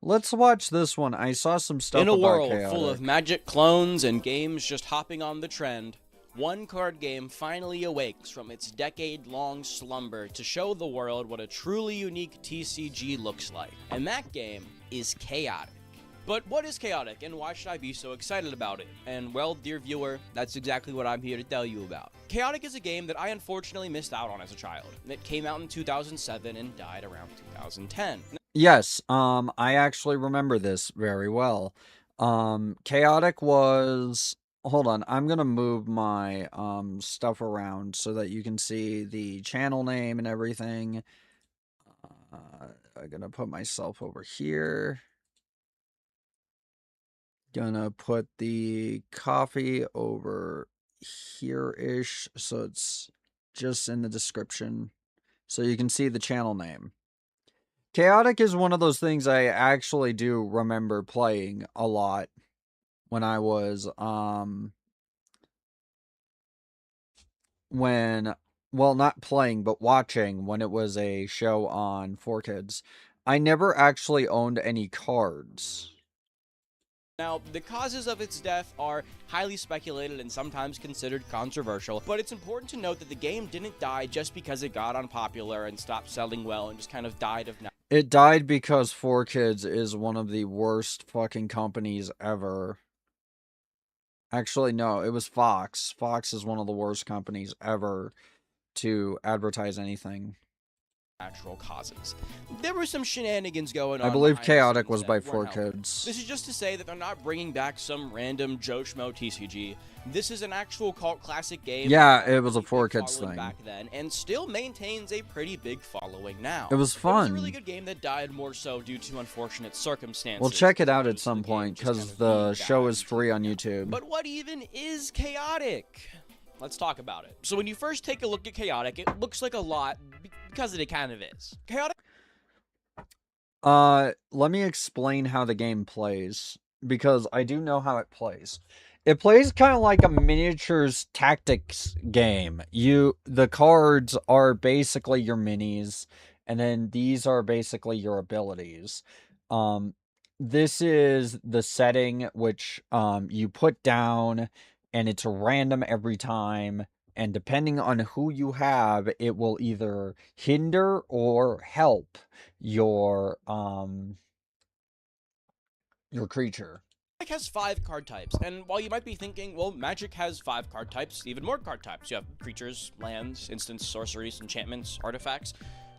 Let's watch this one. I saw some stuff In a about world Chaotic. full of magic clones and games just hopping on the trend, one card game finally awakes from its decade-long slumber to show the world what a truly unique TCG looks like. And that game is Chaotic. But what is Chaotic, and why should I be so excited about it? And well, dear viewer, that's exactly what I'm here to tell you about. Chaotic is a game that I unfortunately missed out on as a child. It came out in 2007 and died around 2010. Yes, I actually remember this very well. Chaotic was... Hold on, I'm gonna move my stuff around so that you can see the channel name and everything. I'm gonna put myself over here. Gonna put the coffee over here-ish, so it's just in the description, so you can see the channel name. Chaotic is one of those things I actually do remember playing a lot when I was, well, not playing, but watching when it was a show on 4Kids. I never actually owned any cards. Now, the causes of its death are highly speculated and sometimes considered controversial, but it's important to note that the game didn't die just because it got unpopular and stopped selling well and just kind of died of... It died because 4Kids is one of the worst fucking companies ever. Actually, no, it was Fox. Fox is one of the worst companies ever to advertise anything. Natural causes. There were some shenanigans going on. I believe behind the Chaotic scenes was that by weren't helpful. 4Kids. This is just to say that they're not bringing back some random Joe Schmo TCG. This is an actual cult classic game. Yeah, it was a pretty big 4Kids following thing. back then, and still maintains a pretty big following now. It was It was a fun. really good game that died more so due to unfortunate circumstances. We'll check it out as at opposed to some the game point, just kind because of the being show bad is free on YouTube. But what even is Chaotic? Let's talk about it. So when you first take a look at Chaotic, it looks like a lot because it kind of is. Chaotic... Let me explain how the game plays, because I do know how it plays. It plays kind of like a miniatures tactics game. The cards are basically your minis, and then these are basically your abilities. This is the setting which you put down, and it's random every time. And depending on who you have, it will either hinder or help your creature. Magic has 5 card types, and while you might be thinking, well, Magic has 5 card types, even more card types. You have creatures, lands, instants, sorceries, enchantments, artifacts.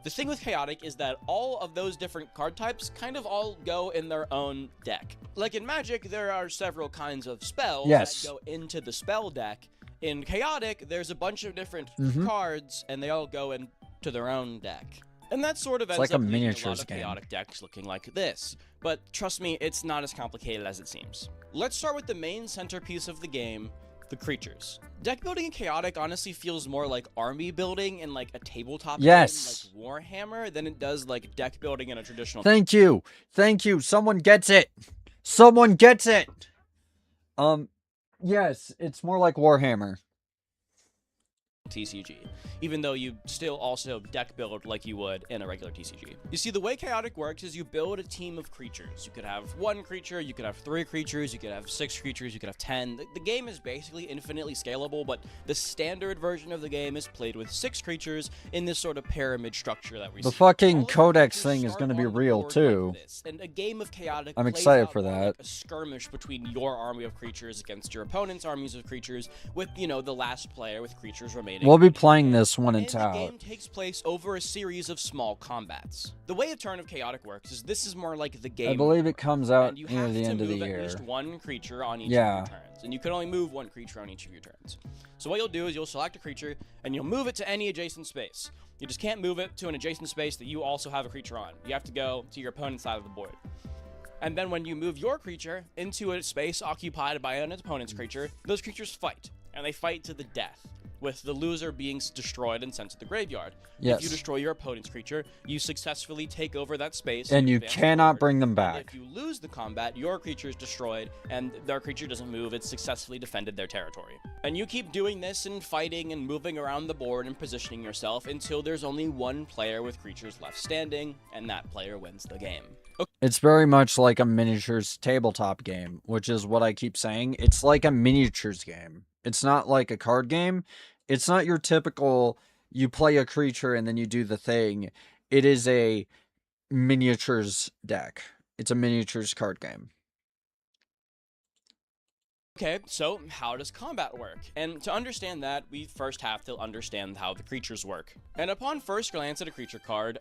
The thing with Chaotic is that all of those different card types kind of all go in their own deck. Like in Magic, there are several kinds of spells that go into the spell deck. In Chaotic, there's a bunch of different cards, and they all go into their own deck. And that sort of ends like up a leaving a lot miniatures of game. Chaotic decks looking like this. But trust me, it's not as complicated as it seems. Let's start with the main centerpiece of the game, the creatures. Deck building in Chaotic honestly feels more like army building in like a tabletop game like Warhammer than it does like deck building in a traditional... Thank you. Thank you. Someone gets it. Someone gets it. Yes, it's more like Warhammer. TCG. even though you still also deck build like you would in a regular TCG. You see, the way Chaotic works is you build a team of creatures. You could have 1 creature, you could have 3 creatures, you could have 6 creatures, you could have 10. The game is basically infinitely scalable, but the standard version of the game is played with 6 creatures in this sort of pyramid structure that we see. The fucking All of the codex creatures thing is start going to be on the real board too. like this, and a game of Chaotic I'm plays excited out for more that. like a skirmish between your army of creatures against your opponent's armies of creatures, with, you know, the last player with creatures remaining. We'll be playing this when And it's the out. game takes place over a series of small combats. The way a turn of Chaotic works is this is more like the game. I believe it comes out and you near have the to end of the move at year. least 1 creature on each Yeah. of your turns, and you can only move 1 creature on each of your turns. So what you'll do is you'll select a creature and you'll move it to any adjacent space. You just can't move it to an adjacent space that you also have a creature on. You have to go to your opponent's side of the board. And then when you move your creature into a space occupied by an opponent's creature, those creatures fight, and they fight to the death, with the loser being destroyed and sent to the graveyard. Yes. If you destroy your opponent's creature, you successfully take over that space. And you advance cannot forward. bring them And back. if you lose the combat, your creature is destroyed, and their creature doesn't move. It's successfully defended their territory. And you keep doing this and fighting and moving around the board and positioning yourself until there's only 1 player with creatures left standing, and that player wins the game. It's very much like a miniatures tabletop game, which is what I keep saying. It's like a miniatures game. It's not like a card game. It's not your typical, you play a creature and then you do the thing. It is a miniatures deck. It's a miniatures card game. Okay, so how does combat work? And to understand that, we first have to understand how the creatures work. And upon first glance at a creature card,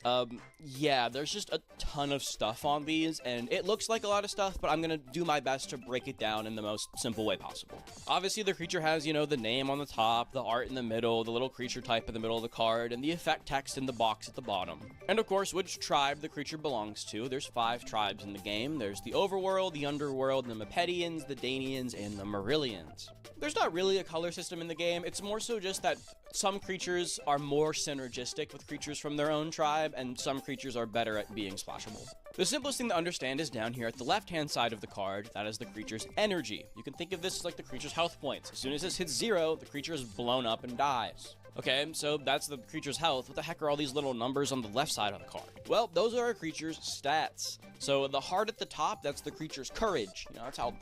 yeah, there's just a ton of stuff on these, and it looks like a lot of stuff, but I'm gonna do my best to break it down in the most simple way possible. Obviously, the creature has, you know, the name on the top, the art in the middle, the little creature type in the middle of the card, and the effect text in the box at the bottom. And of course, which tribe the creature belongs to. There's 5 tribes in the game. There's the Overworld, the Underworld, the Mepedians, the Danians, and the Marillions. There's not really a color system in the game. It's more so just that some creatures are more synergistic with creatures from their own tribe, and some creatures are better at being splashable. The simplest thing to understand is down here at the left-hand side of the card. That is the creature's energy. You can think of this as like the creature's health points. As soon as this hits 0, the creature is blown up and dies. Okay, so that's the creature's health. What the heck are all these little numbers on the left side of the card? Well, those are a creature's stats. So the heart at the top, that's the creature's courage. You know, that's how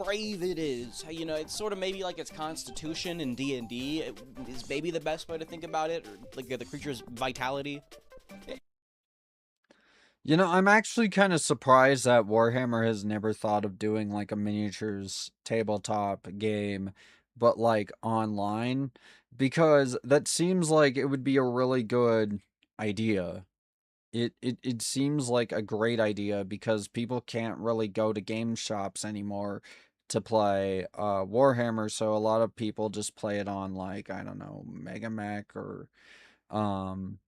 brave it is. You know, it's sort of maybe like its constitution in D&D is maybe the best way to think about it, or like the creature's vitality. You know, I'm actually kind of surprised that Warhammer has never thought of doing like a miniatures tabletop game, but like online, because that seems like it would be a really good idea. It seems like a great idea because people can't really go to game shops anymore to play Warhammer, so a lot of people just play it on like, I don't know, Mega Mech or um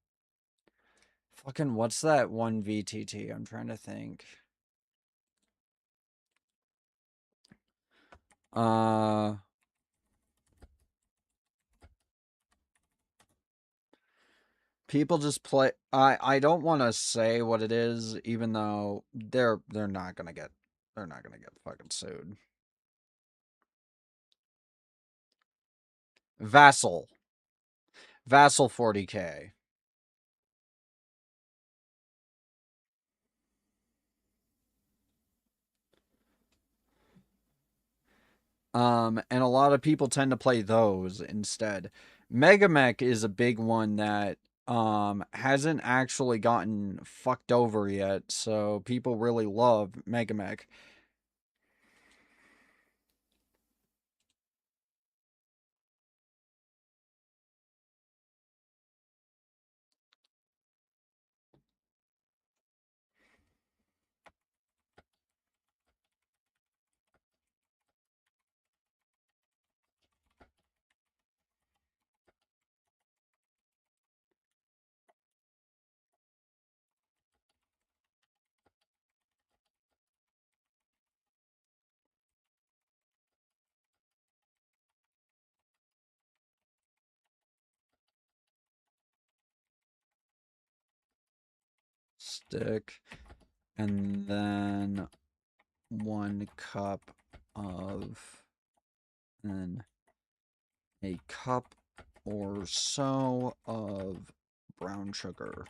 fucking what's that one VTT? I'm trying to think. Uh People just play. I don't want to say what it is, even though they're not gonna get fucking sued. Vassal 40K. And a lot of people tend to play those instead. Megamech is a big one that hasn't actually gotten fucked over yet, so people really love Megamech. Stick, and then 1 cup of, and a cup or so of brown sugar.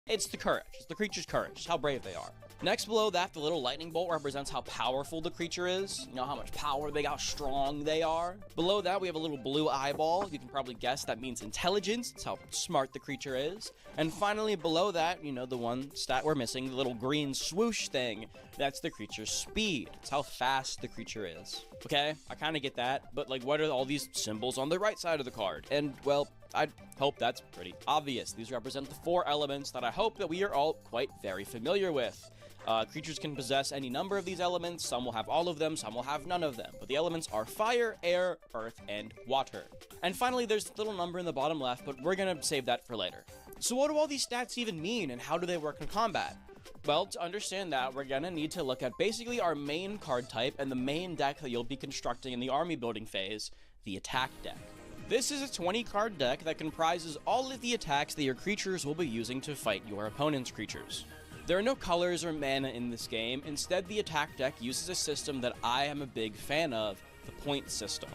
It's the courage. It's the creature's courage. It's how brave they are. Next below that, the little lightning bolt represents how powerful the creature is. You know, how much power they got, how strong they are. Below that, we have a little blue eyeball. You can probably guess that means intelligence. It's how smart the creature is. And finally, below that, you know, the one stat we're missing, the little green swoosh thing. That's the creature's speed. It's how fast the creature is. Okay, I kind of get that, but like, what are all these symbols on the right side of the card? And, well, I hope that's pretty obvious. These represent the 4 elements that I hope that we are all quite very familiar with. Creatures can possess any number of these elements. Some will have all of them, some will have none of them. But the elements are fire, air, earth, and water. And finally, there's the little number in the bottom left, but we're gonna save that for later. So what do all these stats even mean, and how do they work in combat? Well, to understand that, we're gonna need to look at basically our main card type and the main deck that you'll be constructing in the army building phase, the attack deck. This is a 20 card deck that comprises all of the attacks that your creatures will be using to fight your opponent's creatures. There are no colors or mana in this game. Instead, the attack deck uses a system that I am a big fan of, the point system.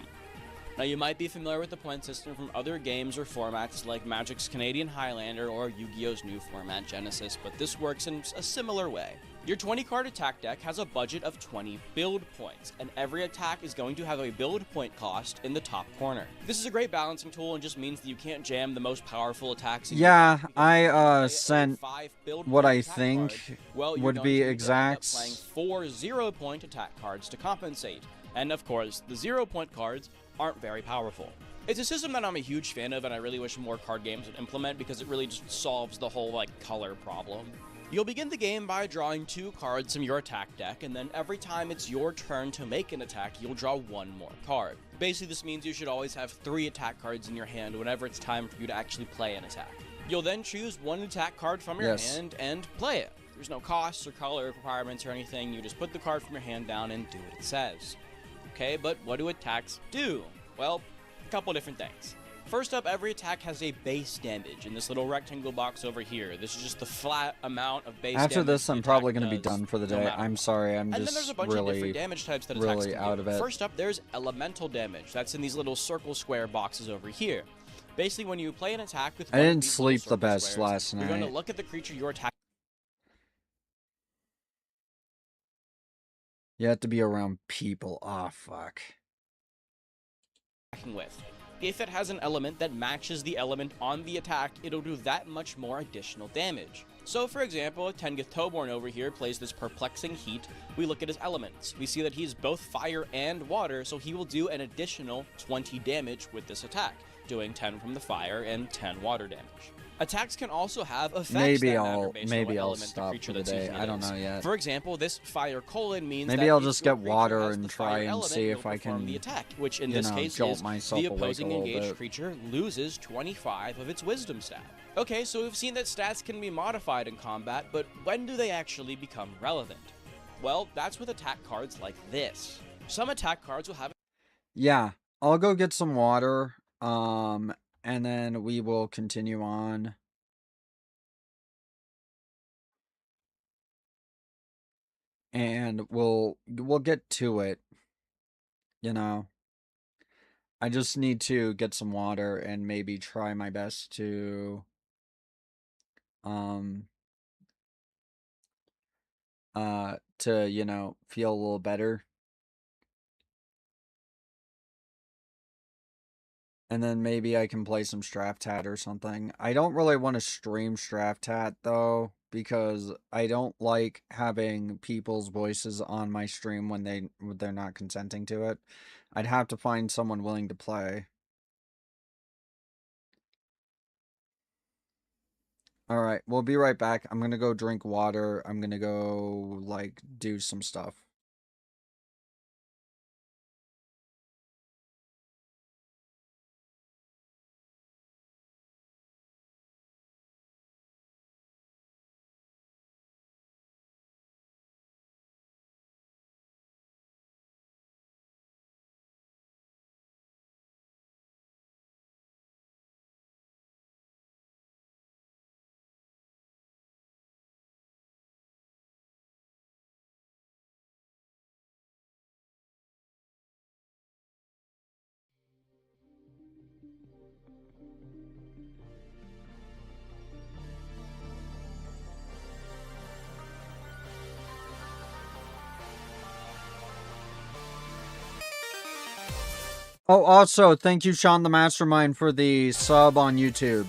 Now, you might be familiar with the point system from other games or formats like Magic's Canadian Highlander or Yu-Gi-Oh's new format Genesis, but this works in a similar way. Your 20 card attack deck has a budget of 20 build points, and every attack is going to have a build point cost in the top corner. This is a great balancing tool and just means that you can't jam the most powerful attacks in your Yeah, deck, because if I you play a sent 5 build what point I attack think card, well, you're would going be to need to end up exacts. playing 4 0-point attack cards to compensate. And of course, the 0-point cards aren't very powerful. It's a system that I'm a huge fan of and I really wish more card games would implement because it really just solves the whole like color problem. You'll begin the game by drawing 2 cards from your attack deck, and then every time it's your turn to make an attack, you'll draw 1 more card. Basically, this means you should always have 3 attack cards in your hand whenever it's time for you to actually play an attack. You'll then choose 1 attack card from your hand and play it. There's no costs or color requirements or anything, you just put the card from your hand down and do what it says. Okay, but what do attacks do? Well, a couple different things. First up, every attack has a base damage in this little rectangle box over here. This is just the flat amount of base damage. After this, I'm probably going to be does, done for the no day. matter I'm what. sorry, I'm And then there's a just bunch of different damage types that attacks really can out do. of it. First up, there's elemental damage. That's in these little circle square boxes over here. Basically, when you play an attack with I one of didn't these sleep little the circle best squares, last you're going to night. look at the creature you're attacking You have to be around people. Oh, fuck. with. If it has an element that matches the element on the attack, it'll do that much more additional damage. So for example, Tengith Toborn over here plays this Perplexing Heat. We look at his elements. We see that he's both fire and water, so he will do an additional 20 damage with this attack, doing 10 from the fire and 10 water damage. Attacks can also have effects Maybe that I'll matter based on what element the stop creature for the that's day. using it I don't is. know yet. For example, this fire colon means Maybe that I'll if just your get creature water has and the try fire and element, see you'll if I perform can, the attack, which in you this know, case jolt is myself the awake opposing a little engaged bit. creature loses 25 of its wisdom stat. Okay, so we've seen that stats can be modified in combat, but when do they actually become relevant? Well, that's with attack cards like this. Some attack cards will have Yeah, I'll go get some water, and then we will continue on. And we'll get to it, you know. I just need to get some water and maybe try my best to um you know, feel a little better. And then maybe I can play some Straftat or something. I don't really want to stream Straftat though, because I don't like having people's voices on my stream when they're not consenting to it. I'd have to find someone willing to play. Alright, we'll be right back. I'm gonna go drink water. I'm gonna go, like, do some stuff. Oh, also, thank you, Sean the Mastermind, for the sub on YouTube.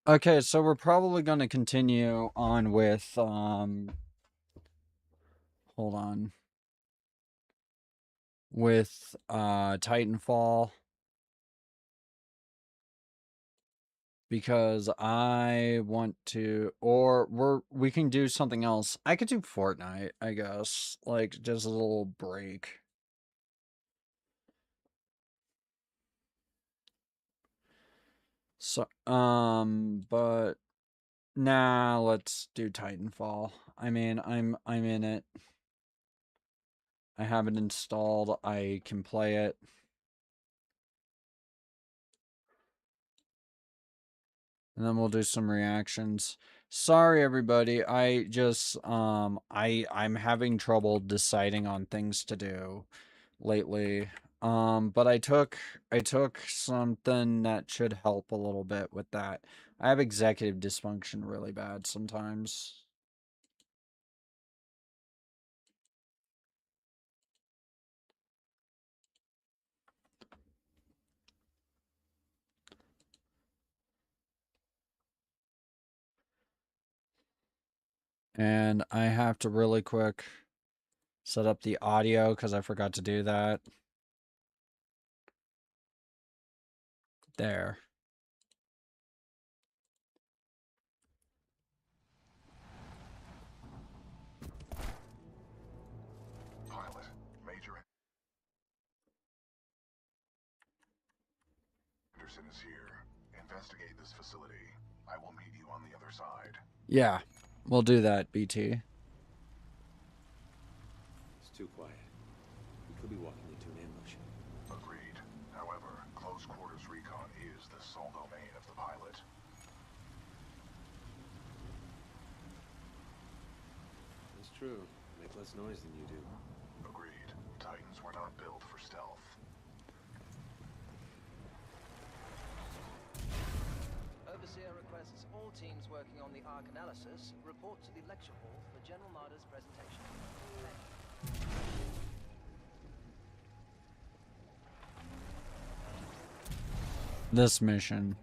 Okay, so we're probably going to continue on with, hold on, with, Titanfall. Because I want to, or we can do something else. I could do Fortnite, I guess. Like, just a little break. So, but nah, let's do Titanfall. I mean, I'm in it. I have it installed. I can play it. And then we'll do some reactions. Sorry everybody. I just I'm having trouble deciding on things to do lately. But I took something that should help a little bit with that. I have executive dysfunction really bad sometimes. And I have to really quick set up the audio because I forgot to do that. There. Pilot, Major Anderson is here. Investigate this facility. I will meet you on the other side. Yeah, we'll do that, BT. It's too quiet. We could be walking into an ambush. Agreed. However, close quarters recon is the sole domain of the pilot. That's true. Make less noise than you do. Agreed. Titans were not built for stealth. Overseer requests all teams working on the Ark analysis report to the lecture hall for General Marder's presentation. This mission.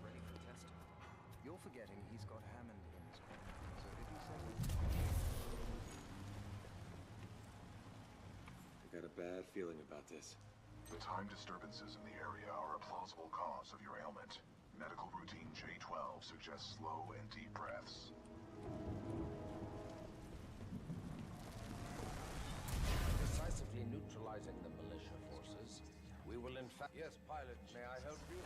Ready for testing. You're forgetting he's got Hammond in his corner. So if he says I got a bad feeling about this. The time disturbances in the area are a plausible cause of your ailment. Medical routine J12 suggests slow and deep breaths. Decisively neutralizing the militia forces, we will in fact... Yes, pilot, may I help you?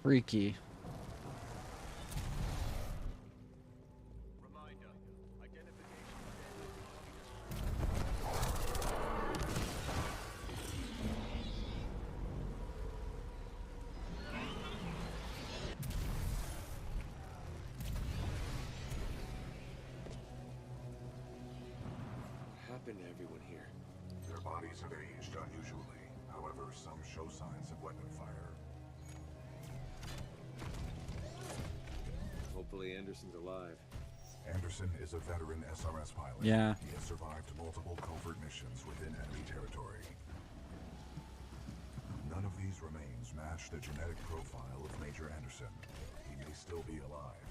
Freaky. Reminder. Identification. What happened to everyone here? Their bodies have aged unusually. However, some show signs of weapon fire. Hopefully Anderson's alive. Anderson is a veteran SRS pilot. Yeah. He has survived multiple covert missions within enemy territory. None of these remains match the genetic profile of Major Anderson. He may still be alive.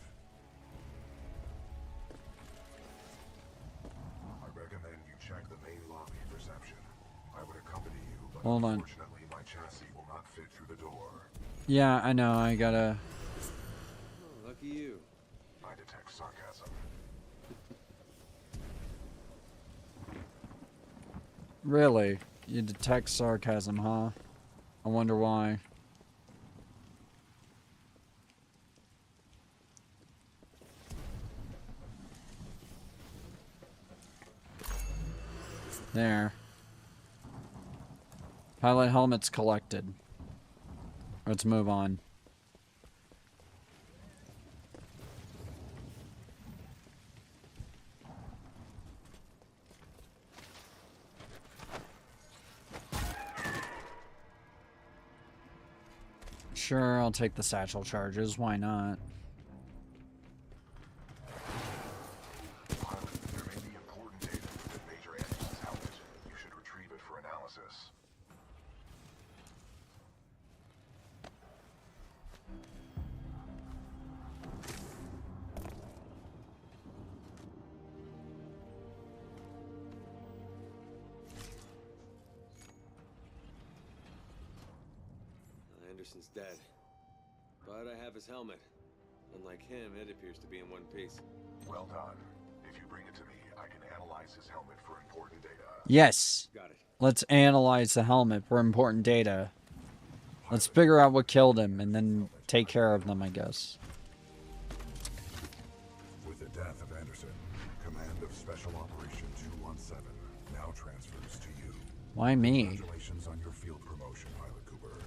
I recommend you check the main lobby for reception. I would accompany you, but Hold on. unfortunately my chassis will not fit through the door. Yeah, I know. I gotta. Oh, lucky you. I detect sarcasm. Really? You detect sarcasm, huh? I wonder why. There. Pilot helmets collected. Let's move on. Sure, I'll take the satchel charges. Why not? Anderson's dead. But I have his helmet. Unlike him, it appears to be in one piece. Well done. If you bring it to me, I can analyze his helmet for important data. Yes. Got it. Let's analyze the helmet for important data. Let's figure out what killed him and then take care of them, I guess. With the death of Anderson, command of Special Operation 217 now transfers to you. Why me? Congratulations on your field promotion, Pilot Cooper.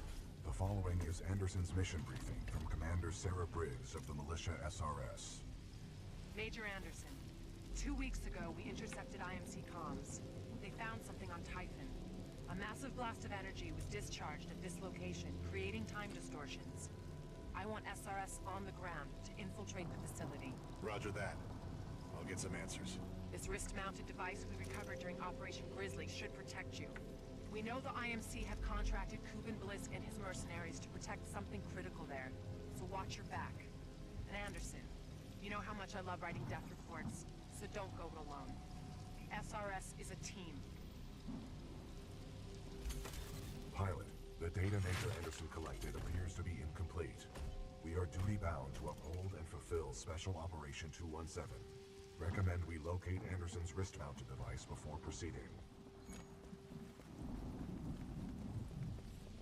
The following is Anderson's mission briefing from Commander Sarah Briggs of the Militia SRS. Major Anderson, 2 weeks ago we intercepted IMC comms. They found something on Typhon. A massive blast of energy was discharged at this location, creating time distortions. I want SRS on the ground to infiltrate the facility. Roger that. I'll get some answers. This wrist-mounted device we recovered during Operation Grizzly should protect you. We know the IMC have contracted Kuben Bliss and his mercenaries to protect something critical there, so watch your back. And Anderson, you know how much I love writing death reports, so don't go it alone. The SRS is a team. Pilot, the data Major Anderson collected appears to be incomplete. We are duty-bound to uphold and fulfill Special Operation 217. Recommend we locate Anderson's wrist-mounted device before proceeding.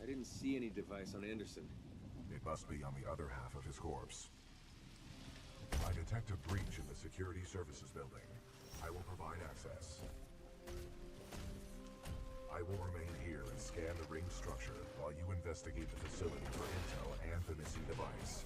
I didn't see any device on Anderson. It must be on the other half of his corpse. I detect a breach in the Security Services building. I will provide access. I will remain here and scan the ring structure while you investigate the facility for intel and the missing device.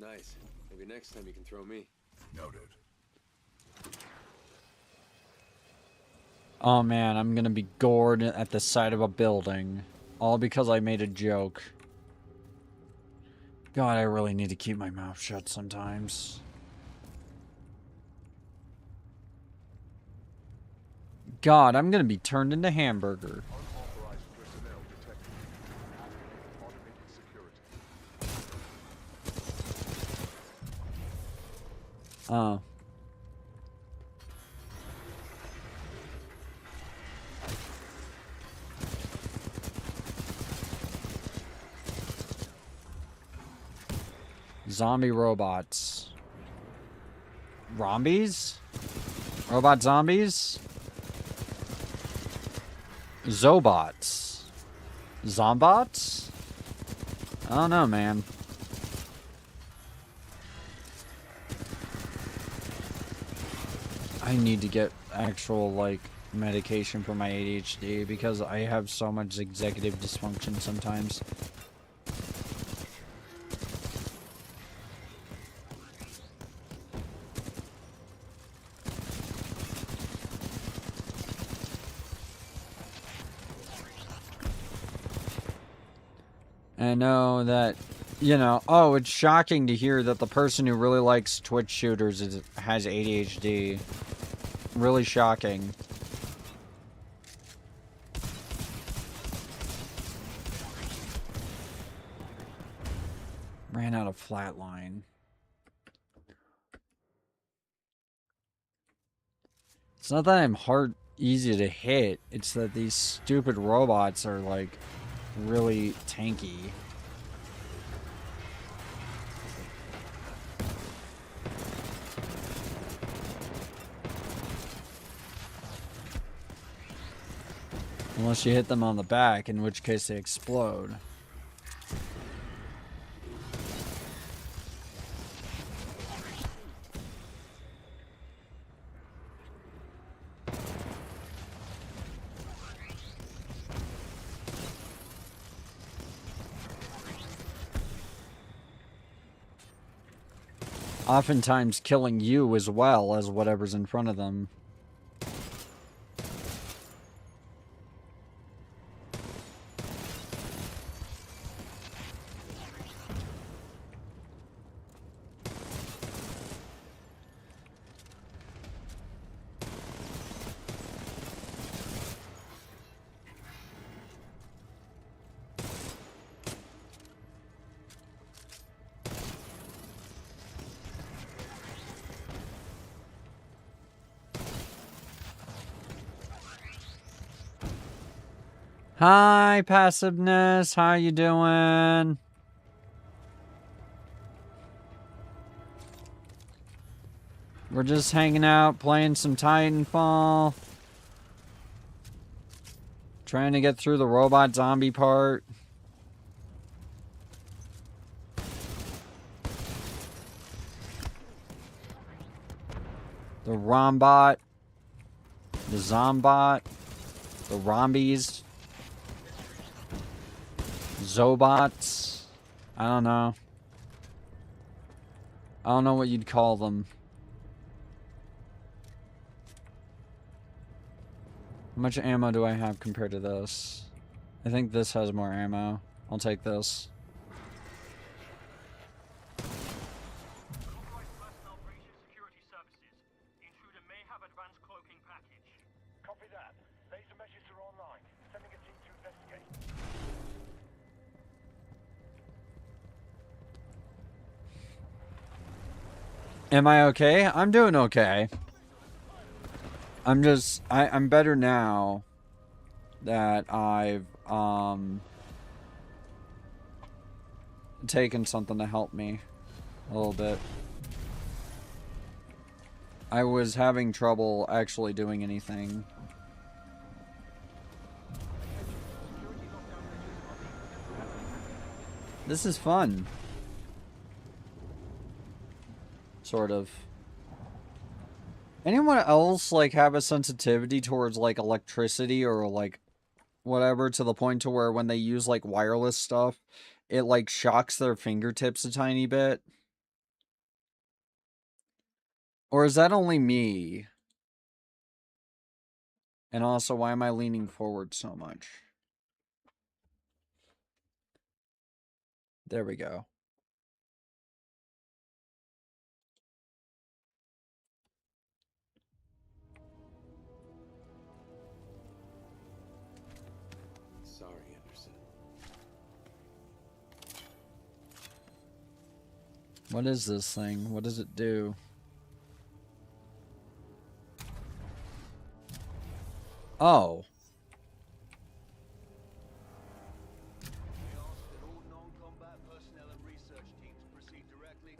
Nice. Maybe next time you can throw me. Noted. Oh man, I'm gonna be gored at the side of a building. All because I made a joke. God, I really need to keep my mouth shut sometimes. God, I'm gonna be turned into hamburger. Unauthorized personnel detected. Activate automated security. Oh. Zombie robots. Rombies? Robot zombies? Zobots. Zombots? I don't know, man. I need to get actual, like, medication for my ADHD because I have so much executive dysfunction sometimes. I know that, you know, oh, it's shocking to hear that the person who really likes Twitch shooters has ADHD. Really shocking. Ran out of flatline. It's not that I'm easy to hit. It's that these stupid robots are, like, really tanky. Unless you hit them on the back, in which case they explode. Oftentimes killing you as well as whatever's in front of them. Hi, passiveness. How you doing? We're just hanging out, playing some Titanfall. Trying to get through the robot zombie part. The Rombot. The Zombot. The Rombies. Zobots. I don't know. I don't know what you'd call them. How much ammo do I have compared to this? I think this has more ammo. I'll take this. Copy that. Laser measures are online. Sending a team to investigate. Am I okay? I'm doing okay. I'm better now that I've taken something to help me a little bit. I was having trouble actually doing anything. This is fun. Sort of. Anyone else like have a sensitivity towards like electricity or like whatever to the point to where when they use like wireless stuff, it like shocks their fingertips a tiny bit? Or is that only me? And also, why am I leaning forward so much? There we go. Sorry, Anderson. What is this thing? What does it do? Oh.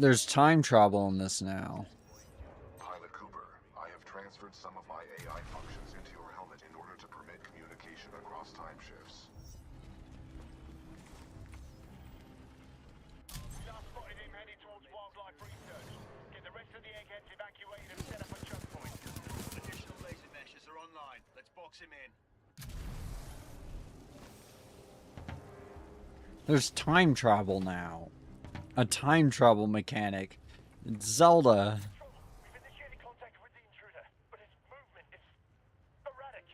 There's time travel in this now. Pilot Cooper, I have transferred some of my AI functions into your helmet in order to permit communication across time shifts. Last spotted him heading towards wildlife research. Get the rest of the eggheads evacuated and set up a choke point. Additional laser meshes are online. Let's box him in. There's time travel now. A time travel mechanic. It's Zelda. We've initiated contact with the intruder, but his movement is erratic.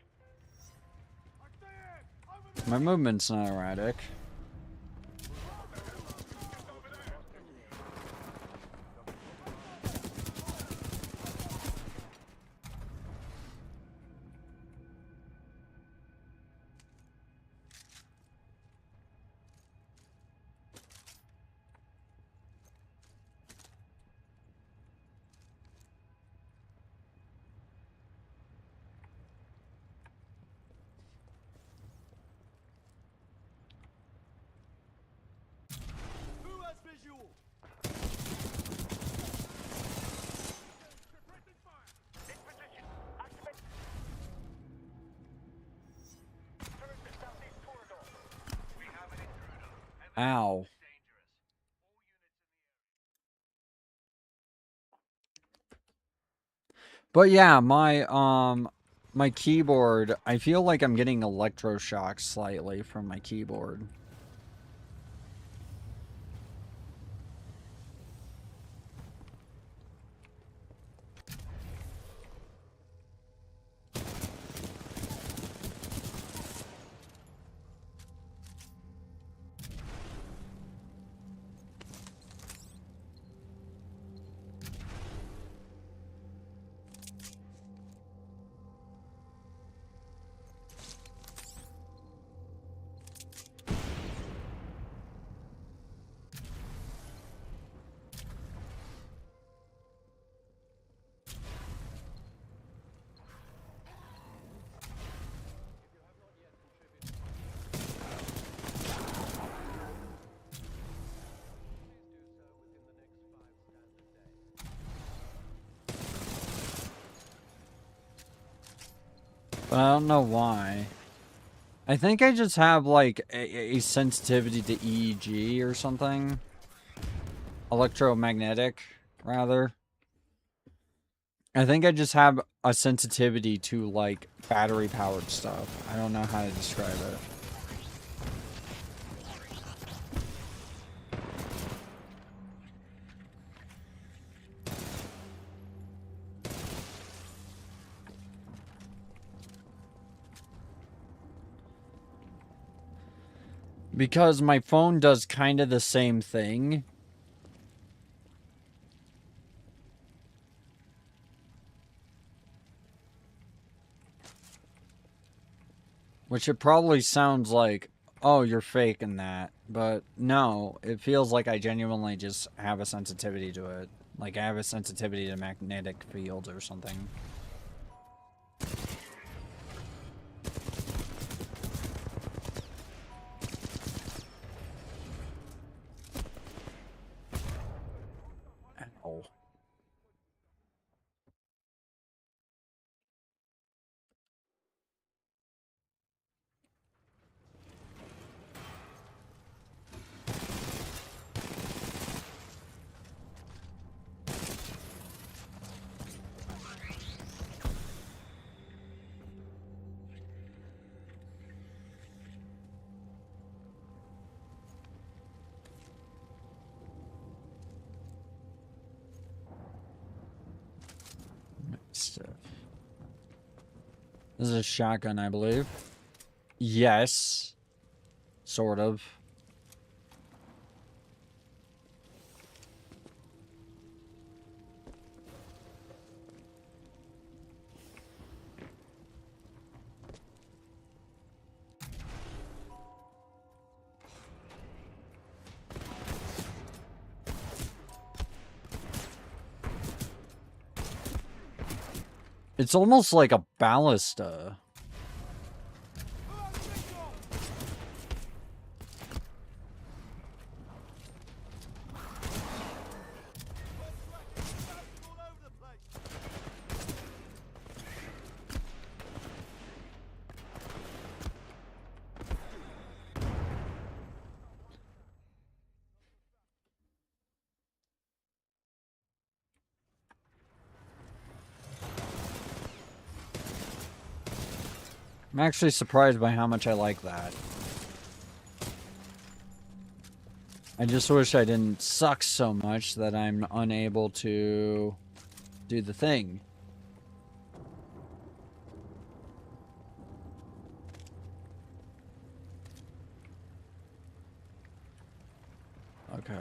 My movement's not erratic. Ow. But yeah, my keyboard, I feel like I'm getting electroshock slightly from my keyboard. But I don't know why. I think I just have, like, a sensitivity to EEG or something. Electromagnetic, rather. I think I just have a sensitivity to, like, battery-powered stuff. I don't know how to describe it. Because my phone does kind of the same thing. Which it probably sounds like, oh, you're faking that. But no, it feels like I genuinely just have a sensitivity to it. Like I have a sensitivity to magnetic fields or something. Ow. Stuff. This is a shotgun, I believe. Yes. Sort of. It's almost like a ballista. I'm actually surprised by how much I like that. I just wish I didn't suck so much that I'm unable to do the thing. Okay.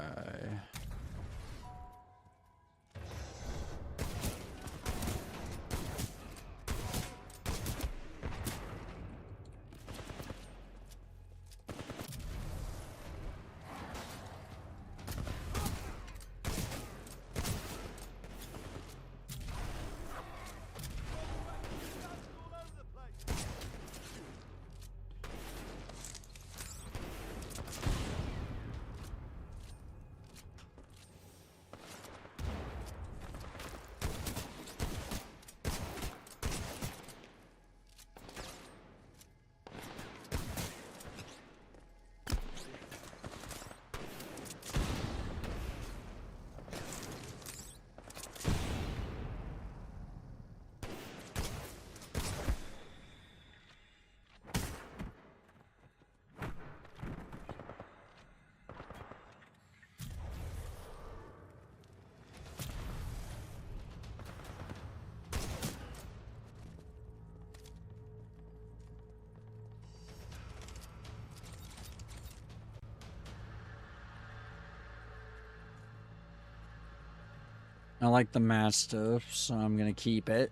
I like the Mastiff, so I'm gonna keep it.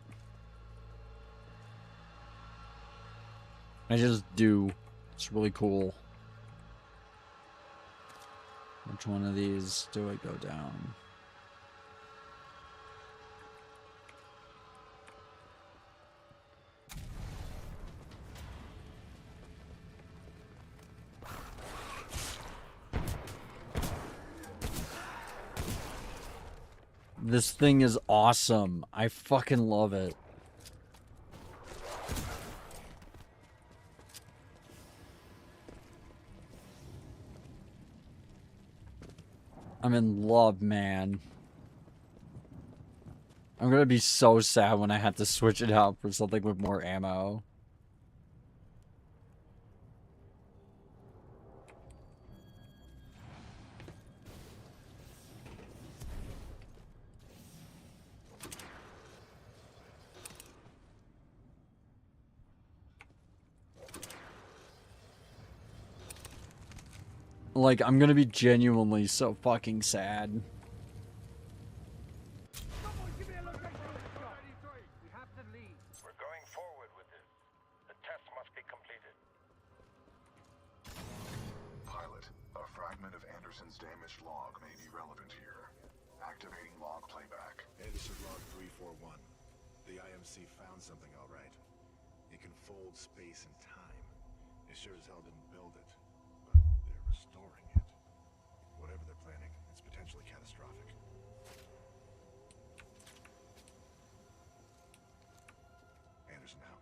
I just do. It's really cool. Which one of these do I go down? This thing is awesome. I fucking love it. I'm in love, man. I'm gonna be so sad when I have to switch it out for something with more ammo. Like, I'm gonna be genuinely so fucking sad. Someone give me a location on this shot. 83. We have to leave. We're going forward with this. The test must be completed. Pilot, a fragment of Anderson's damaged log may be relevant here. Activating log playback. Anderson log 341. The IMC found something all right. It can fold space and time. It sure as hell didn't build it, but they're restoring it. Whatever they're planning, it's potentially catastrophic. Anderson out.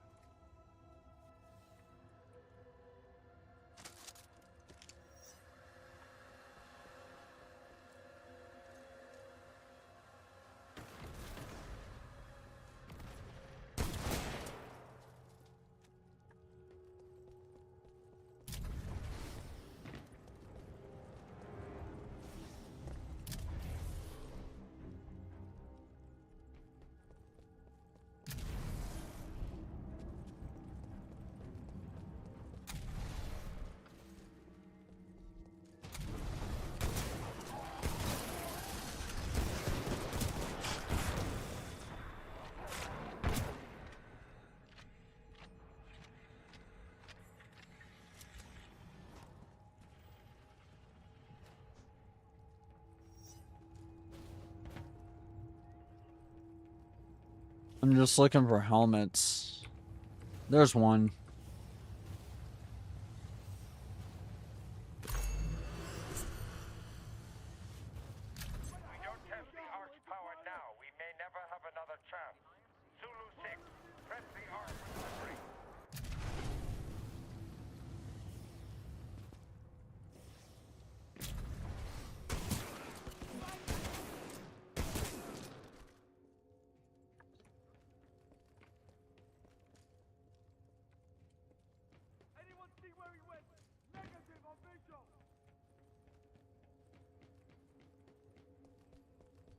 I'm just looking for helmets. There's one. We don't test the Ark's power now. We may never have another chance. Zulu 6, press the Ark for delivery. Anyone see where he went? Negative on visual.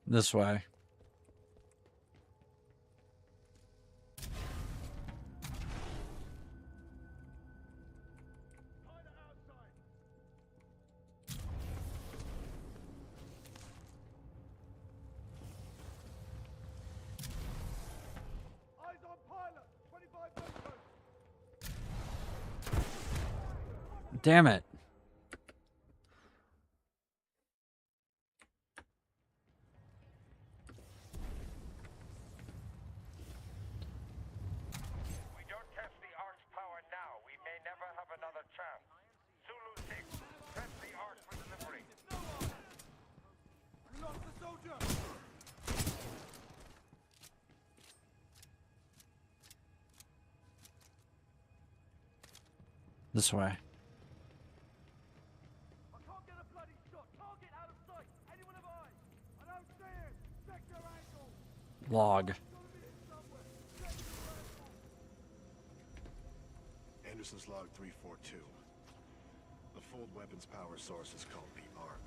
This way. Pilot outside. Eyes on pilot. 25 meters. Damn it. We don't test the Ark's power now. We may never have another chance. Zulu 6, press the Ark for delivery. We lost the soldier. This way. I can't get a bloody shot. Target out of sight. Anyone of eye? I don't see him. Check your angle. Log. Gotta be here somewhere. Check your angle. Anderson's log 342. The fold weapon's power source is called the Ark.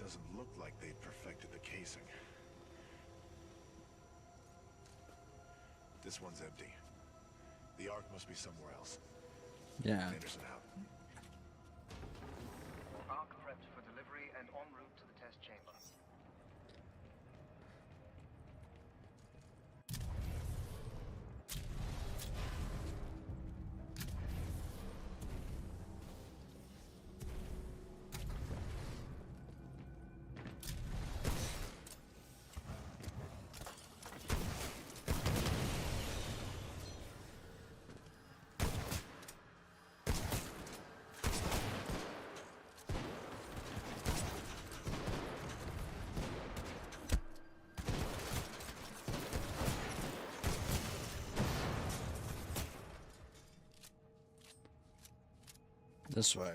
Doesn't look like they'd perfected the casing. This one's empty. The Ark must be somewhere else. Yeah. Anderson out. Arc prepped for delivery and en route to the test chamber. This way.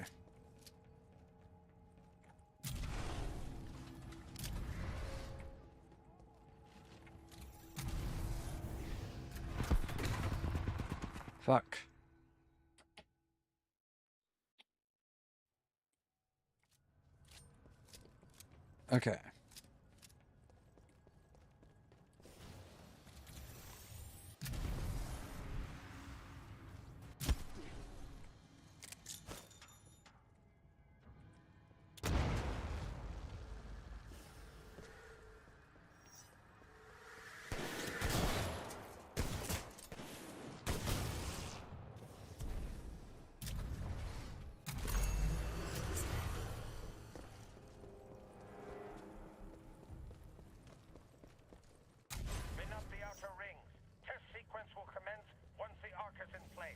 Fuck. Okay. Spin up the outer rings. Test sequence will commence once the arc is in place.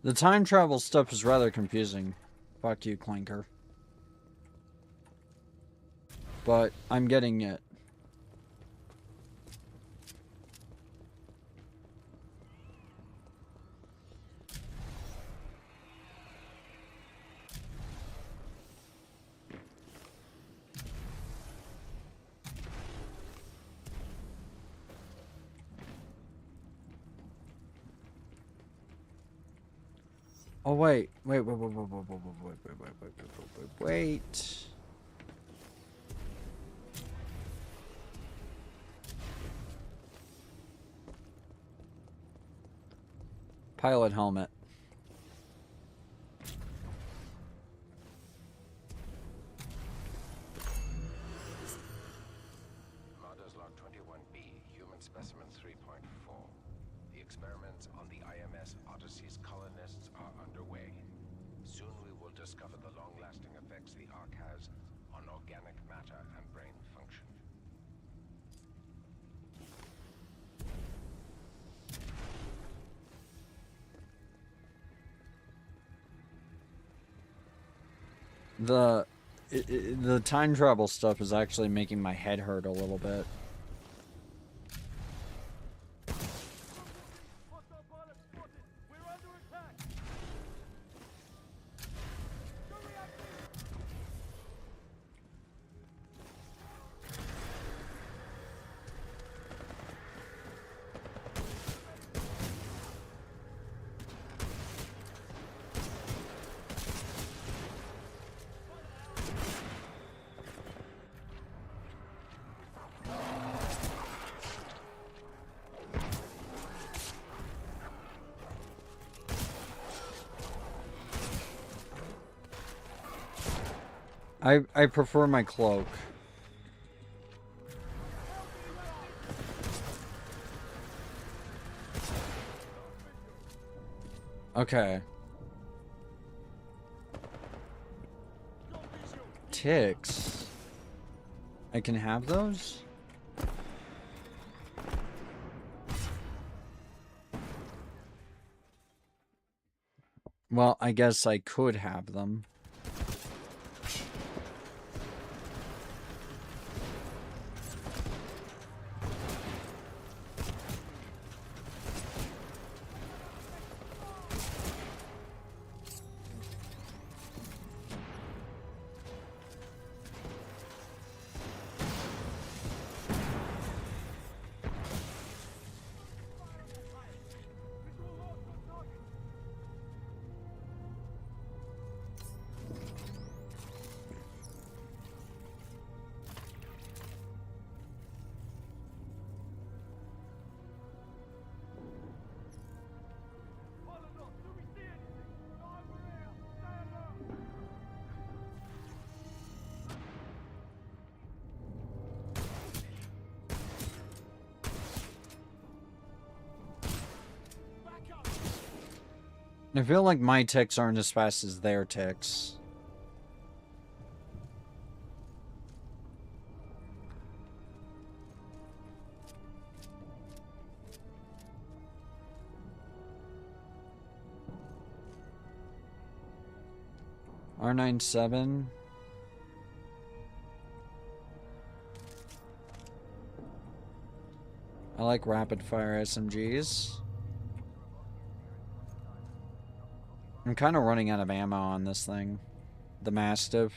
The time travel stuff is rather confusing. Fuck you, Clanker. But I'm getting it. Oh wait, wait. Pilot helmet. Mother's Log 21B, Human Specimen 3.4. The experiments on the IMS Odyssey's colonists are underway. Soon we will discover the long-lasting effects the Ark has on organic matter and brain function. The time travel stuff is actually making my head hurt a little bit. Hostile pilot spotted. We're under attack. No reaction. I prefer my cloak. Okay. Ticks. I can have those? Well, I guess I could have them. I feel like my ticks aren't as fast as their ticks. R97. I like rapid fire SMGs. I'm kind of running out of ammo on this thing. The Mastiff.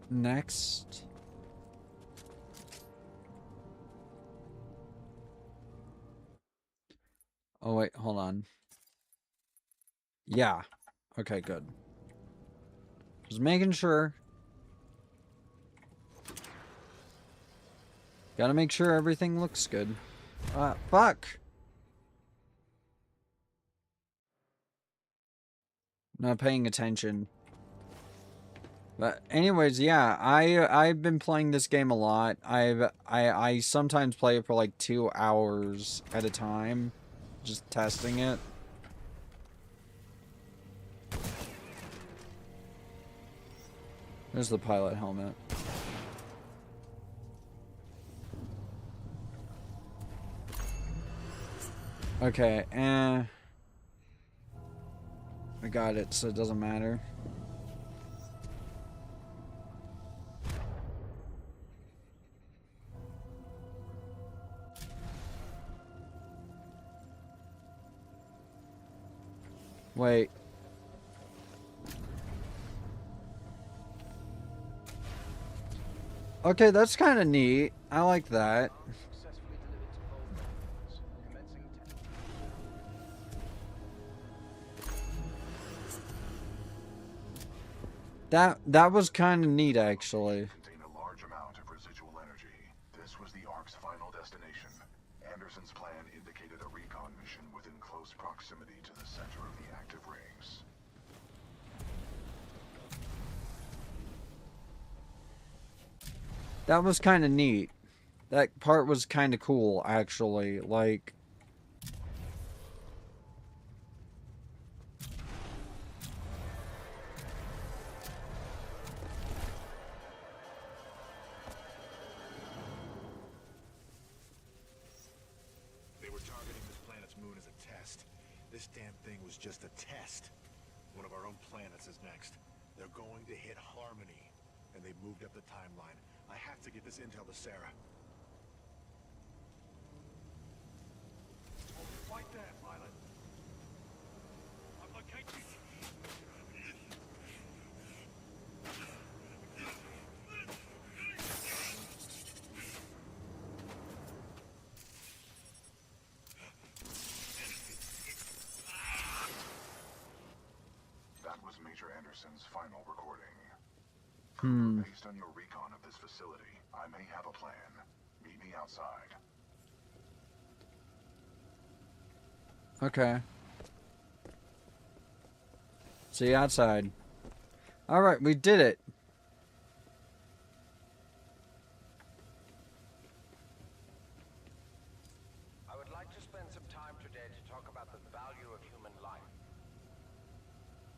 Next. Oh, wait, hold on. Yeah. Okay, good. Just making sure. Gotta make sure everything looks good. Fuck! Not paying attention. But anyways, yeah, I've been playing this game a lot. I sometimes play it for like 2 hours at a time, just testing it. There's the pilot helmet. Okay, I got it, so it doesn't matter. Wait. Okay, that's kind of neat. I like that. Successfully delivered to Fold Records. Commencing That was kind of neat, actually. Contain a large amount of residual energy. This was the Ark's final destination. Anderson's plan indicated a recon mission within close proximity to the center of the active rings. That was kind of neat. That part was kind of cool, actually. Like, They were targeting this planet's moon as a test. This damn thing was just a test. One of our own planets is next. They're going to hit Harmony, and they've moved up the timeline. I have to get this intel to Sarah. Right there, pilot. I've located you. That was Major Anderson's final recording. hmm. Based on your recon of this facility, I may have a plan. Meet me outside. Okay. See you outside. Alright, we did it. I would like to spend some time today to talk about the value of human life.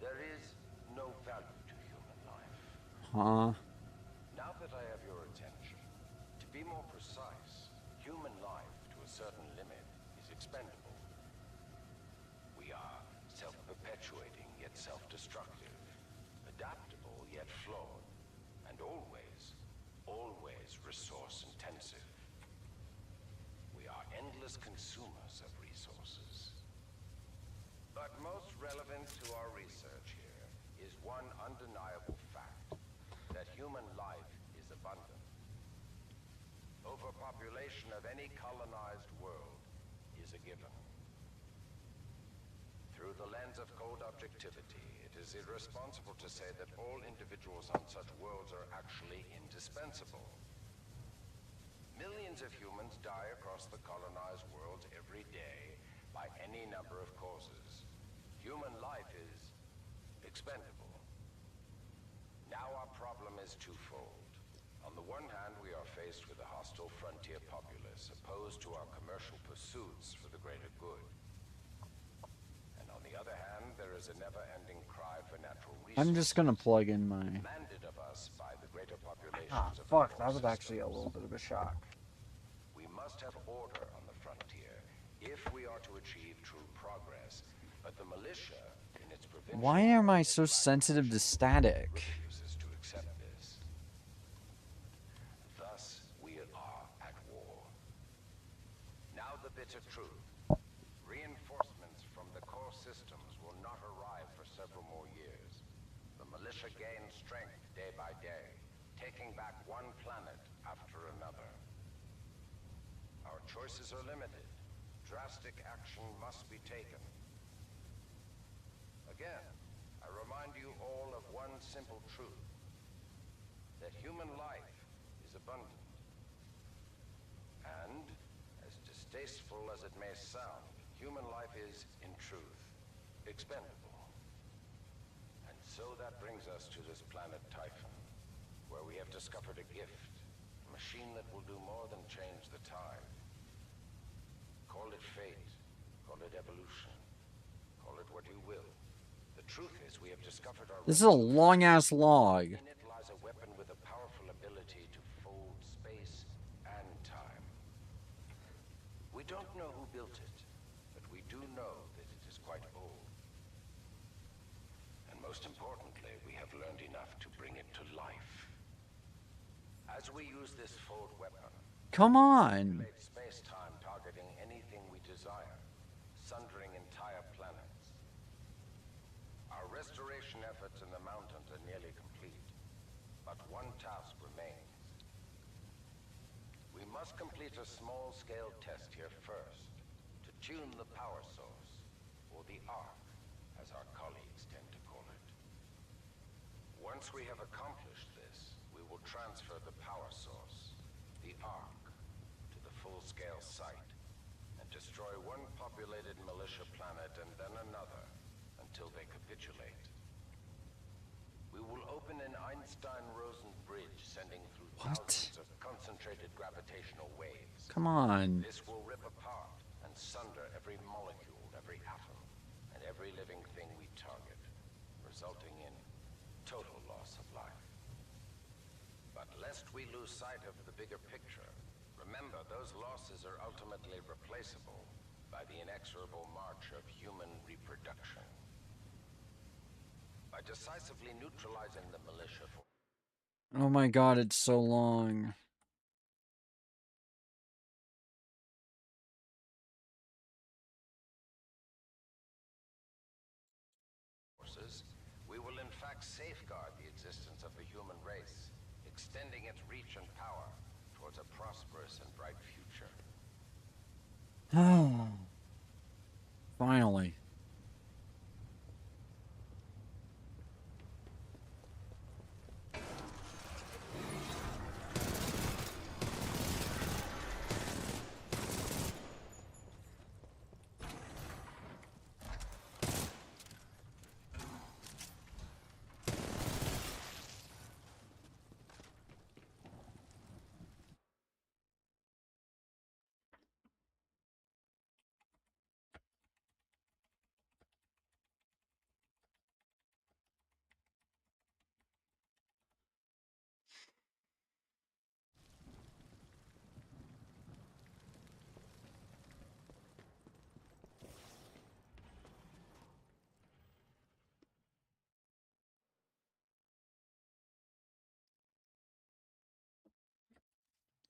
There is no value to human life. Huh? Now that I have your attention, to be more precise, human life to a certain limit is expendable. We are self-perpetuating yet self-destructive, adaptable yet flawed, and always resource-intensive. We are endless consumers of resources. But most relevant to our research here is one undeniable fact, that human life is abundant. Overpopulation of any colonized world is a given. Through the lens of cold objectivity, it is irresponsible to say that all individuals on such worlds are actually indispensable. Millions of humans die across the colonized worlds every day by any number of causes. Human life is expendable. Now our problem is twofold. On the one hand, we are faced with a hostile frontier populace opposed to our commercial pursuits for the greater good. And on the other hand, there is a never-ending cry for natural resources. I'm just gonna plug in my... demanded of us by the greater populations Ah, of fuck, the that was core actually a little bit of a shock. We must have order on the frontier if we are to achieve true progress. But the militia, in its provincial... Why am I so sensitive to static? refuses to accept this. Thus, we are at war. Now the bitter truth. Reinforcements from the core systems will not arrive for several more years. The militia gains strength day by day, taking back one planet after another. Our choices are limited. Drastic action must be taken. Again, I remind you all of one simple truth. That human life is abundant. And, as distasteful as it may sound, human life is, in truth, expendable. And so that brings us to this planet Typhon, where we have discovered a gift, a machine that will do more than change the tide. Call it fate, call it evolution, call it what you will. The truth is, we have discovered our... This is a long-ass log. In it lies a weapon with a powerful ability to fold space and time. We don't know who built it, but we do know that it is quite old. And most importantly, we have learned enough to bring it to life. As we use this fold weapon... Come on! space-time targeting anything we desire, sundering entire planets. Our restoration efforts in the mountains are nearly complete, but one task remains. We must complete a small-scale test here first, to tune the power source, or the arc, as our colleagues tend to call it. Once we have accomplished this, we will transfer the power source, the arc, to the full-scale site, and destroy one populated militia planet and then another, until they capitulate. We will open an Einstein-Rosen bridge sending through thousands of concentrated gravitational waves. Come on. This will rip apart and sunder every molecule, every atom, and every living thing we target, resulting in total loss of life. But lest we lose sight of the bigger picture, remember those losses are ultimately replaceable by the inexorable march of human reproduction. By decisively neutralizing the militia for... Oh my god, it's so long. we will in fact safeguard the existence of the human race, extending its reach and power towards a prosperous and bright future. Finally.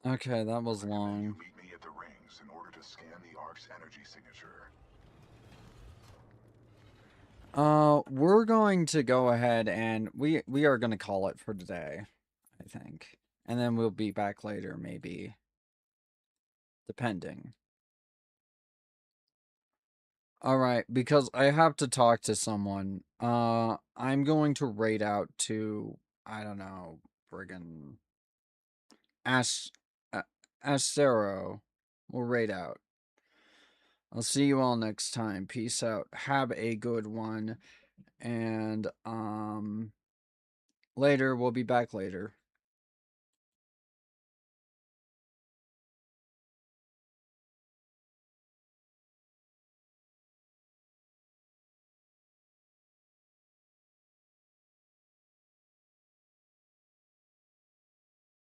Okay, that was long. You meet me at the rings in order to scan the Ark's energy signature. We're going to go ahead and we are going to call it for today, I think. And then we'll be back later, maybe. Depending. Alright, because I have to talk to someone. I'm going to raid out to, I don't know, friggin' Astero. We'll raid out. I'll see you all next time. Peace out. Have a good one. And, Later, we'll be back later.